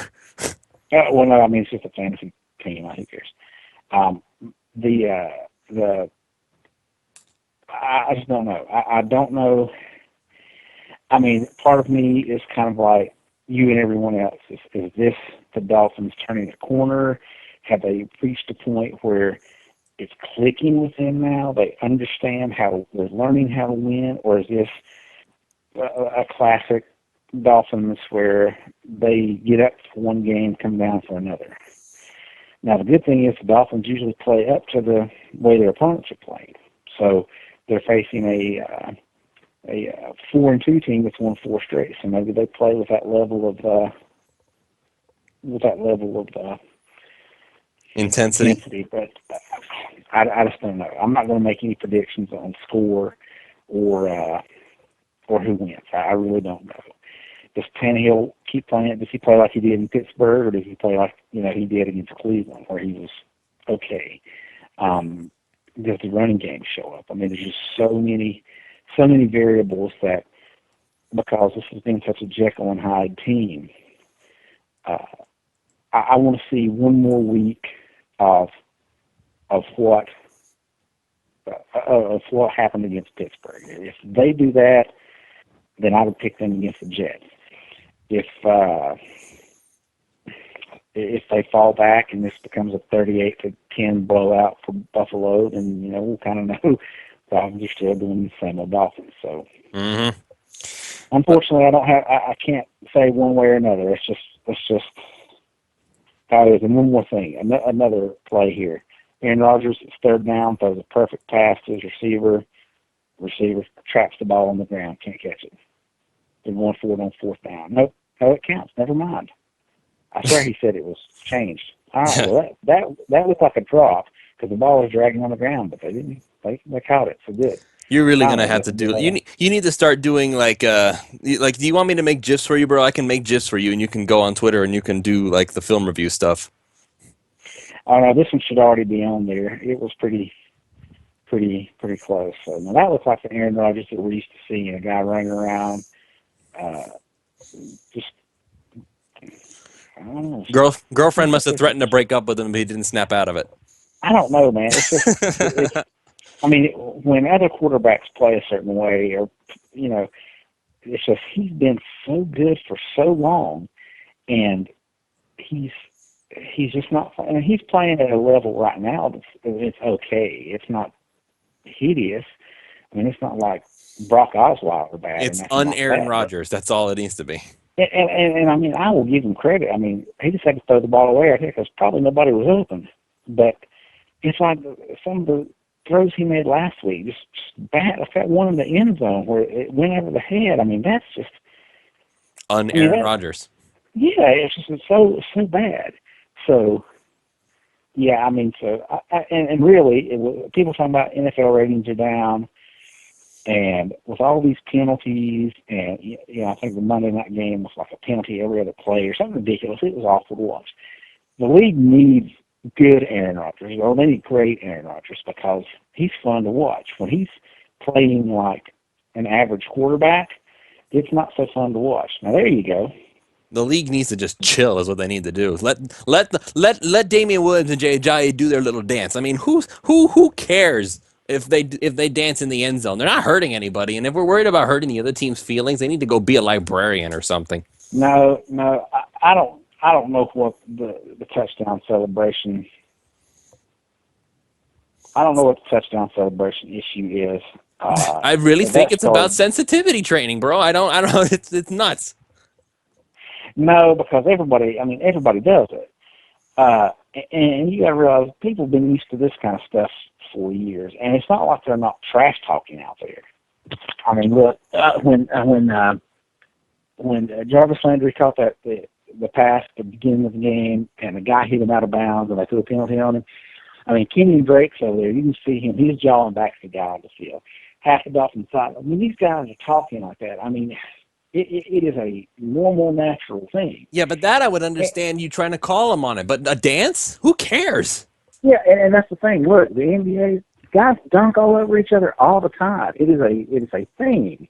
Well, no, I mean, it's just a fantasy team. Who cares? I just don't know. I don't know. I mean, part of me is kind of like you and everyone else. Is this the Dolphins turning a corner? Have they reached a point where it's clicking with them now? They understand they're learning how to win? Or is this a classic Dolphins where they get up for one game, come down for another? Now, the good thing is the Dolphins usually play up to the way their opponents are playing. So they're facing a 4-2 team that's won 4 straight. So maybe they play with that level of intensity. But I just don't know. I'm not going to make any predictions on score or who wins. I really don't know. Does Tannehill keep playing? Does he play like he did in Pittsburgh, or does he play like he did against Cleveland, where he was okay? Does the running game show up? I mean, there's just so many variables that because this has been such a Jekyll and Hyde team, I want to see one more week of what happened against Pittsburgh. If they do that, then I would pick them against the Jets. If they fall back and this becomes a 38-10 blowout for Buffalo, then we'll kind of know Dolphins are still doing the same old Dolphins. So Mm-hmm. unfortunately, I can't say one way or another. It's just how it is. And one more thing, another play here. Aaron Rodgers is third down, throws a perfect pass to his receiver. Receiver traps the ball on the ground, can't catch it. They're going for it on fourth down. Nope, no, it counts. Never mind. I swear he said it was changed. All right, well that looked like a drop because the ball was dragging on the ground, but they didn't. They caught it, so good. You're really gonna Finally, have they to can do do. that. You need to start doing like. Do you want me to make gifs for you, bro? I can make gifs for you, and you can go on Twitter and you can do like the film review stuff. Oh no, this one should already be on there. It was pretty close. So now that looks like the Aaron Rodgers that we're used to seeing, a guy running around. Just I don't know. Girlfriend Seems must like have threatened to break up with him, but he didn't snap out of it. I don't know, man. It's just it's. I mean, when other quarterbacks play a certain way, or it's just he's been so good for so long, and he's just not. I mean, he's playing at a level right now that's it's okay. It's not hideous. I mean, it's not like Brock Osweiler bad or It's nothing like un-Aaron that. But Rodgers. That's all it needs to be. and I mean, I will give him credit. I mean, he just had to throw the ball away, I think, because probably nobody was open. But it's like some of the throws he made last week, just bad. Like that one in the end zone where it went over the head. I mean, that's just. I mean, Un-Aaron Rodgers. yeah, it's just so bad. So yeah, I mean, and really, people talking about NFL ratings are down, and with all these penalties, and I think the Monday night game was like a penalty every other play or something ridiculous. It was awful to watch. The league needs good Aaron Rodgers, or they need great Aaron Rodgers because he's fun to watch. When he's playing like an average quarterback, it's not so fun to watch. Now there you go. The league needs to just chill. Is what they need to do. Let Damian Williams and Ajayi do their little dance. I mean, who cares if they dance in the end zone? They're not hurting anybody. And if we're worried about hurting the other team's feelings, they need to go be a librarian or something. No, I don't know what the touchdown celebration. I don't know what the touchdown celebration issue is. I really think That it's about started. sensitivity training, bro. I don't know. It's nuts. No, because everybody does it. And you got to realize people have been used to this kind of stuff for years, and it's not like they're not trash talking out there. I mean, look, when Jarvis Landry caught the pass at the beginning of the game, and the guy hit him out of bounds, and they threw a penalty on him. I mean, Kenyon Drake's over there. You can see him. He's jawing back to the guy on the field. Half the Dolphins side. I mean, these guys are talking like that. I mean, it is a normal, natural thing. Yeah, but that I would understand you trying to call him on it. But a dance? Who cares? Yeah, and that's the thing. Look, the NBA guys dunk all over each other all the time. It is a thing.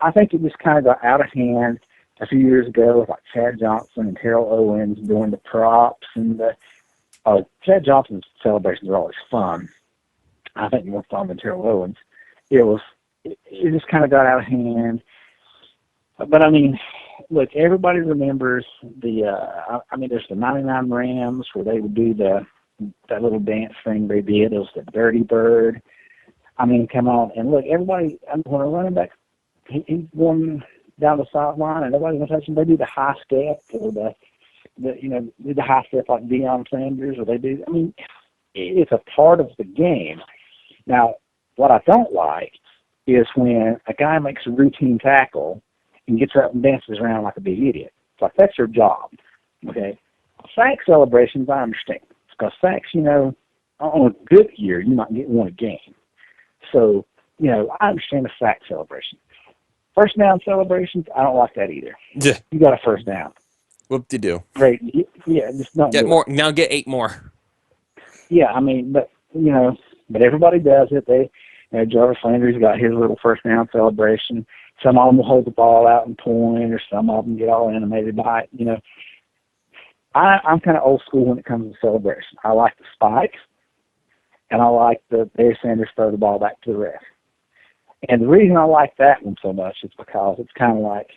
I think it just kind of got out of hand a few years ago with like Chad Johnson and Terrell Owens doing the props and the Chad Johnson's celebrations are always fun. I think more fun than Terrell Owens. It just kind of got out of hand. But I mean, look, everybody remembers there's the '99 Rams where they would do that little dance thing they did. It was the Dirty Bird. I mean, come on, and look, everybody. When a running back, he's going down the sideline, and nobody's gonna touch him. They do the high step or do the high step like Deion Sanders, or they do. I mean, it's a part of the game. Now, what I don't like is when a guy makes a routine tackle and gets up and dances around like a big idiot. It's like, that's your job, okay? Sack celebrations, I understand. Because sacks, on a good year, you might get one a game. So, I understand the sack celebration. First down celebrations, I don't like that either. Yeah. You got a first down. Whoop-de-doo. Great. Yeah, just don't Get do more. it. Now get 8 more. Yeah, I mean, but everybody does it. Jarvis Landry's got his little first down celebration. Some of them will hold the ball out and point, or some of them get all animated by it. I'm kind of old school when it comes to celebration. I like the spike, and I like the Barry Sanders throw the ball back to the ref. And the reason I like that one so much is because it's kind of like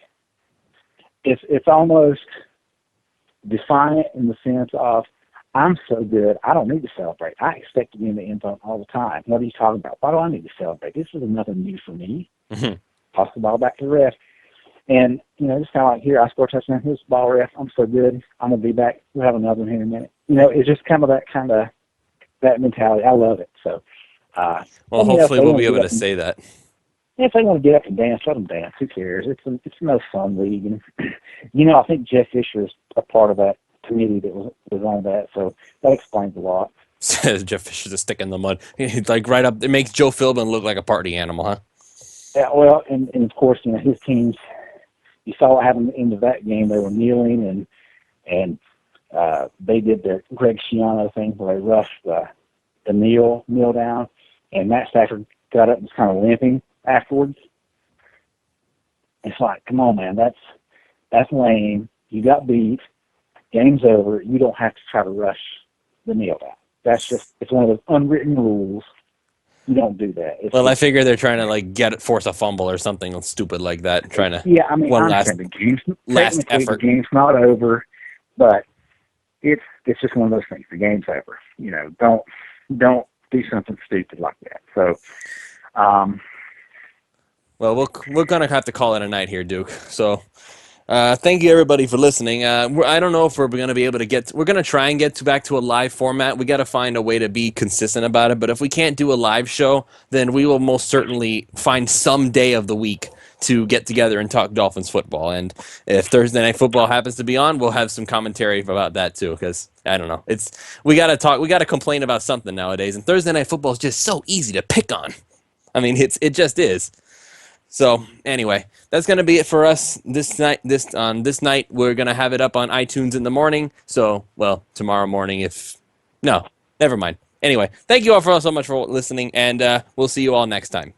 it's almost defiant in the sense of I'm so good. I don't need to celebrate. I expect to be in the end zone all the time. What are you talking about? Why do I need to celebrate? This is nothing new for me. Mhm. Toss the ball back to the ref. And, just kind of like, here, I score a touchdown. Here's the ball, ref. I'm so good. I'm going to be back. We'll have another one here in a minute. It's just that mentality. I love it. So, Well, if hopefully they we'll want be to able get to up and say that. if they want to get up and dance, let them dance. Who cares? It's the most fun league. And, I think Jeff Fisher is a part of that committee that was on that. So that explains a lot. Says Jeff Fisher's a stick in the mud. He's like right up. It makes Joe Philbin look like a party animal, huh? Yeah, well, and of course, his teams, you saw what happened at the end of that game. They were kneeling and they did the Greg Schiano thing where they rushed the kneel down, and Matt Stafford got up and was kind of limping afterwards. It's like, come on, man, that's lame. You got beat. Game's over. You don't have to try to rush the kneel down. It's one of those unwritten rules. You don't do that. Well, I figure they're trying to like force a fumble or something stupid like that, trying to Yeah, I mean, one I'm last saying the game's last technically effort. the game's not over, but it's just one of those things. The game's over. Don't do something stupid like that. So, Well, we're gonna have to call it a night here, Duke. So, thank you everybody for listening. I don't know if we're gonna be able to get. We're gonna try and get back to a live format. We got to find a way to be consistent about it. But if we can't do a live show, then we will most certainly find some day of the week to get together and talk Dolphins football. And if Thursday Night Football happens to be on, we'll have some commentary about that too. Because I don't know, we gotta talk. We gotta complain about something nowadays. And Thursday Night Football is just so easy to pick on. I mean, it just is. So anyway, that's gonna be it for us this night. This night, we're gonna have it up on iTunes in the morning. So tomorrow morning, if no, never mind. Anyway, thank you all so much for listening, and we'll see you all next time.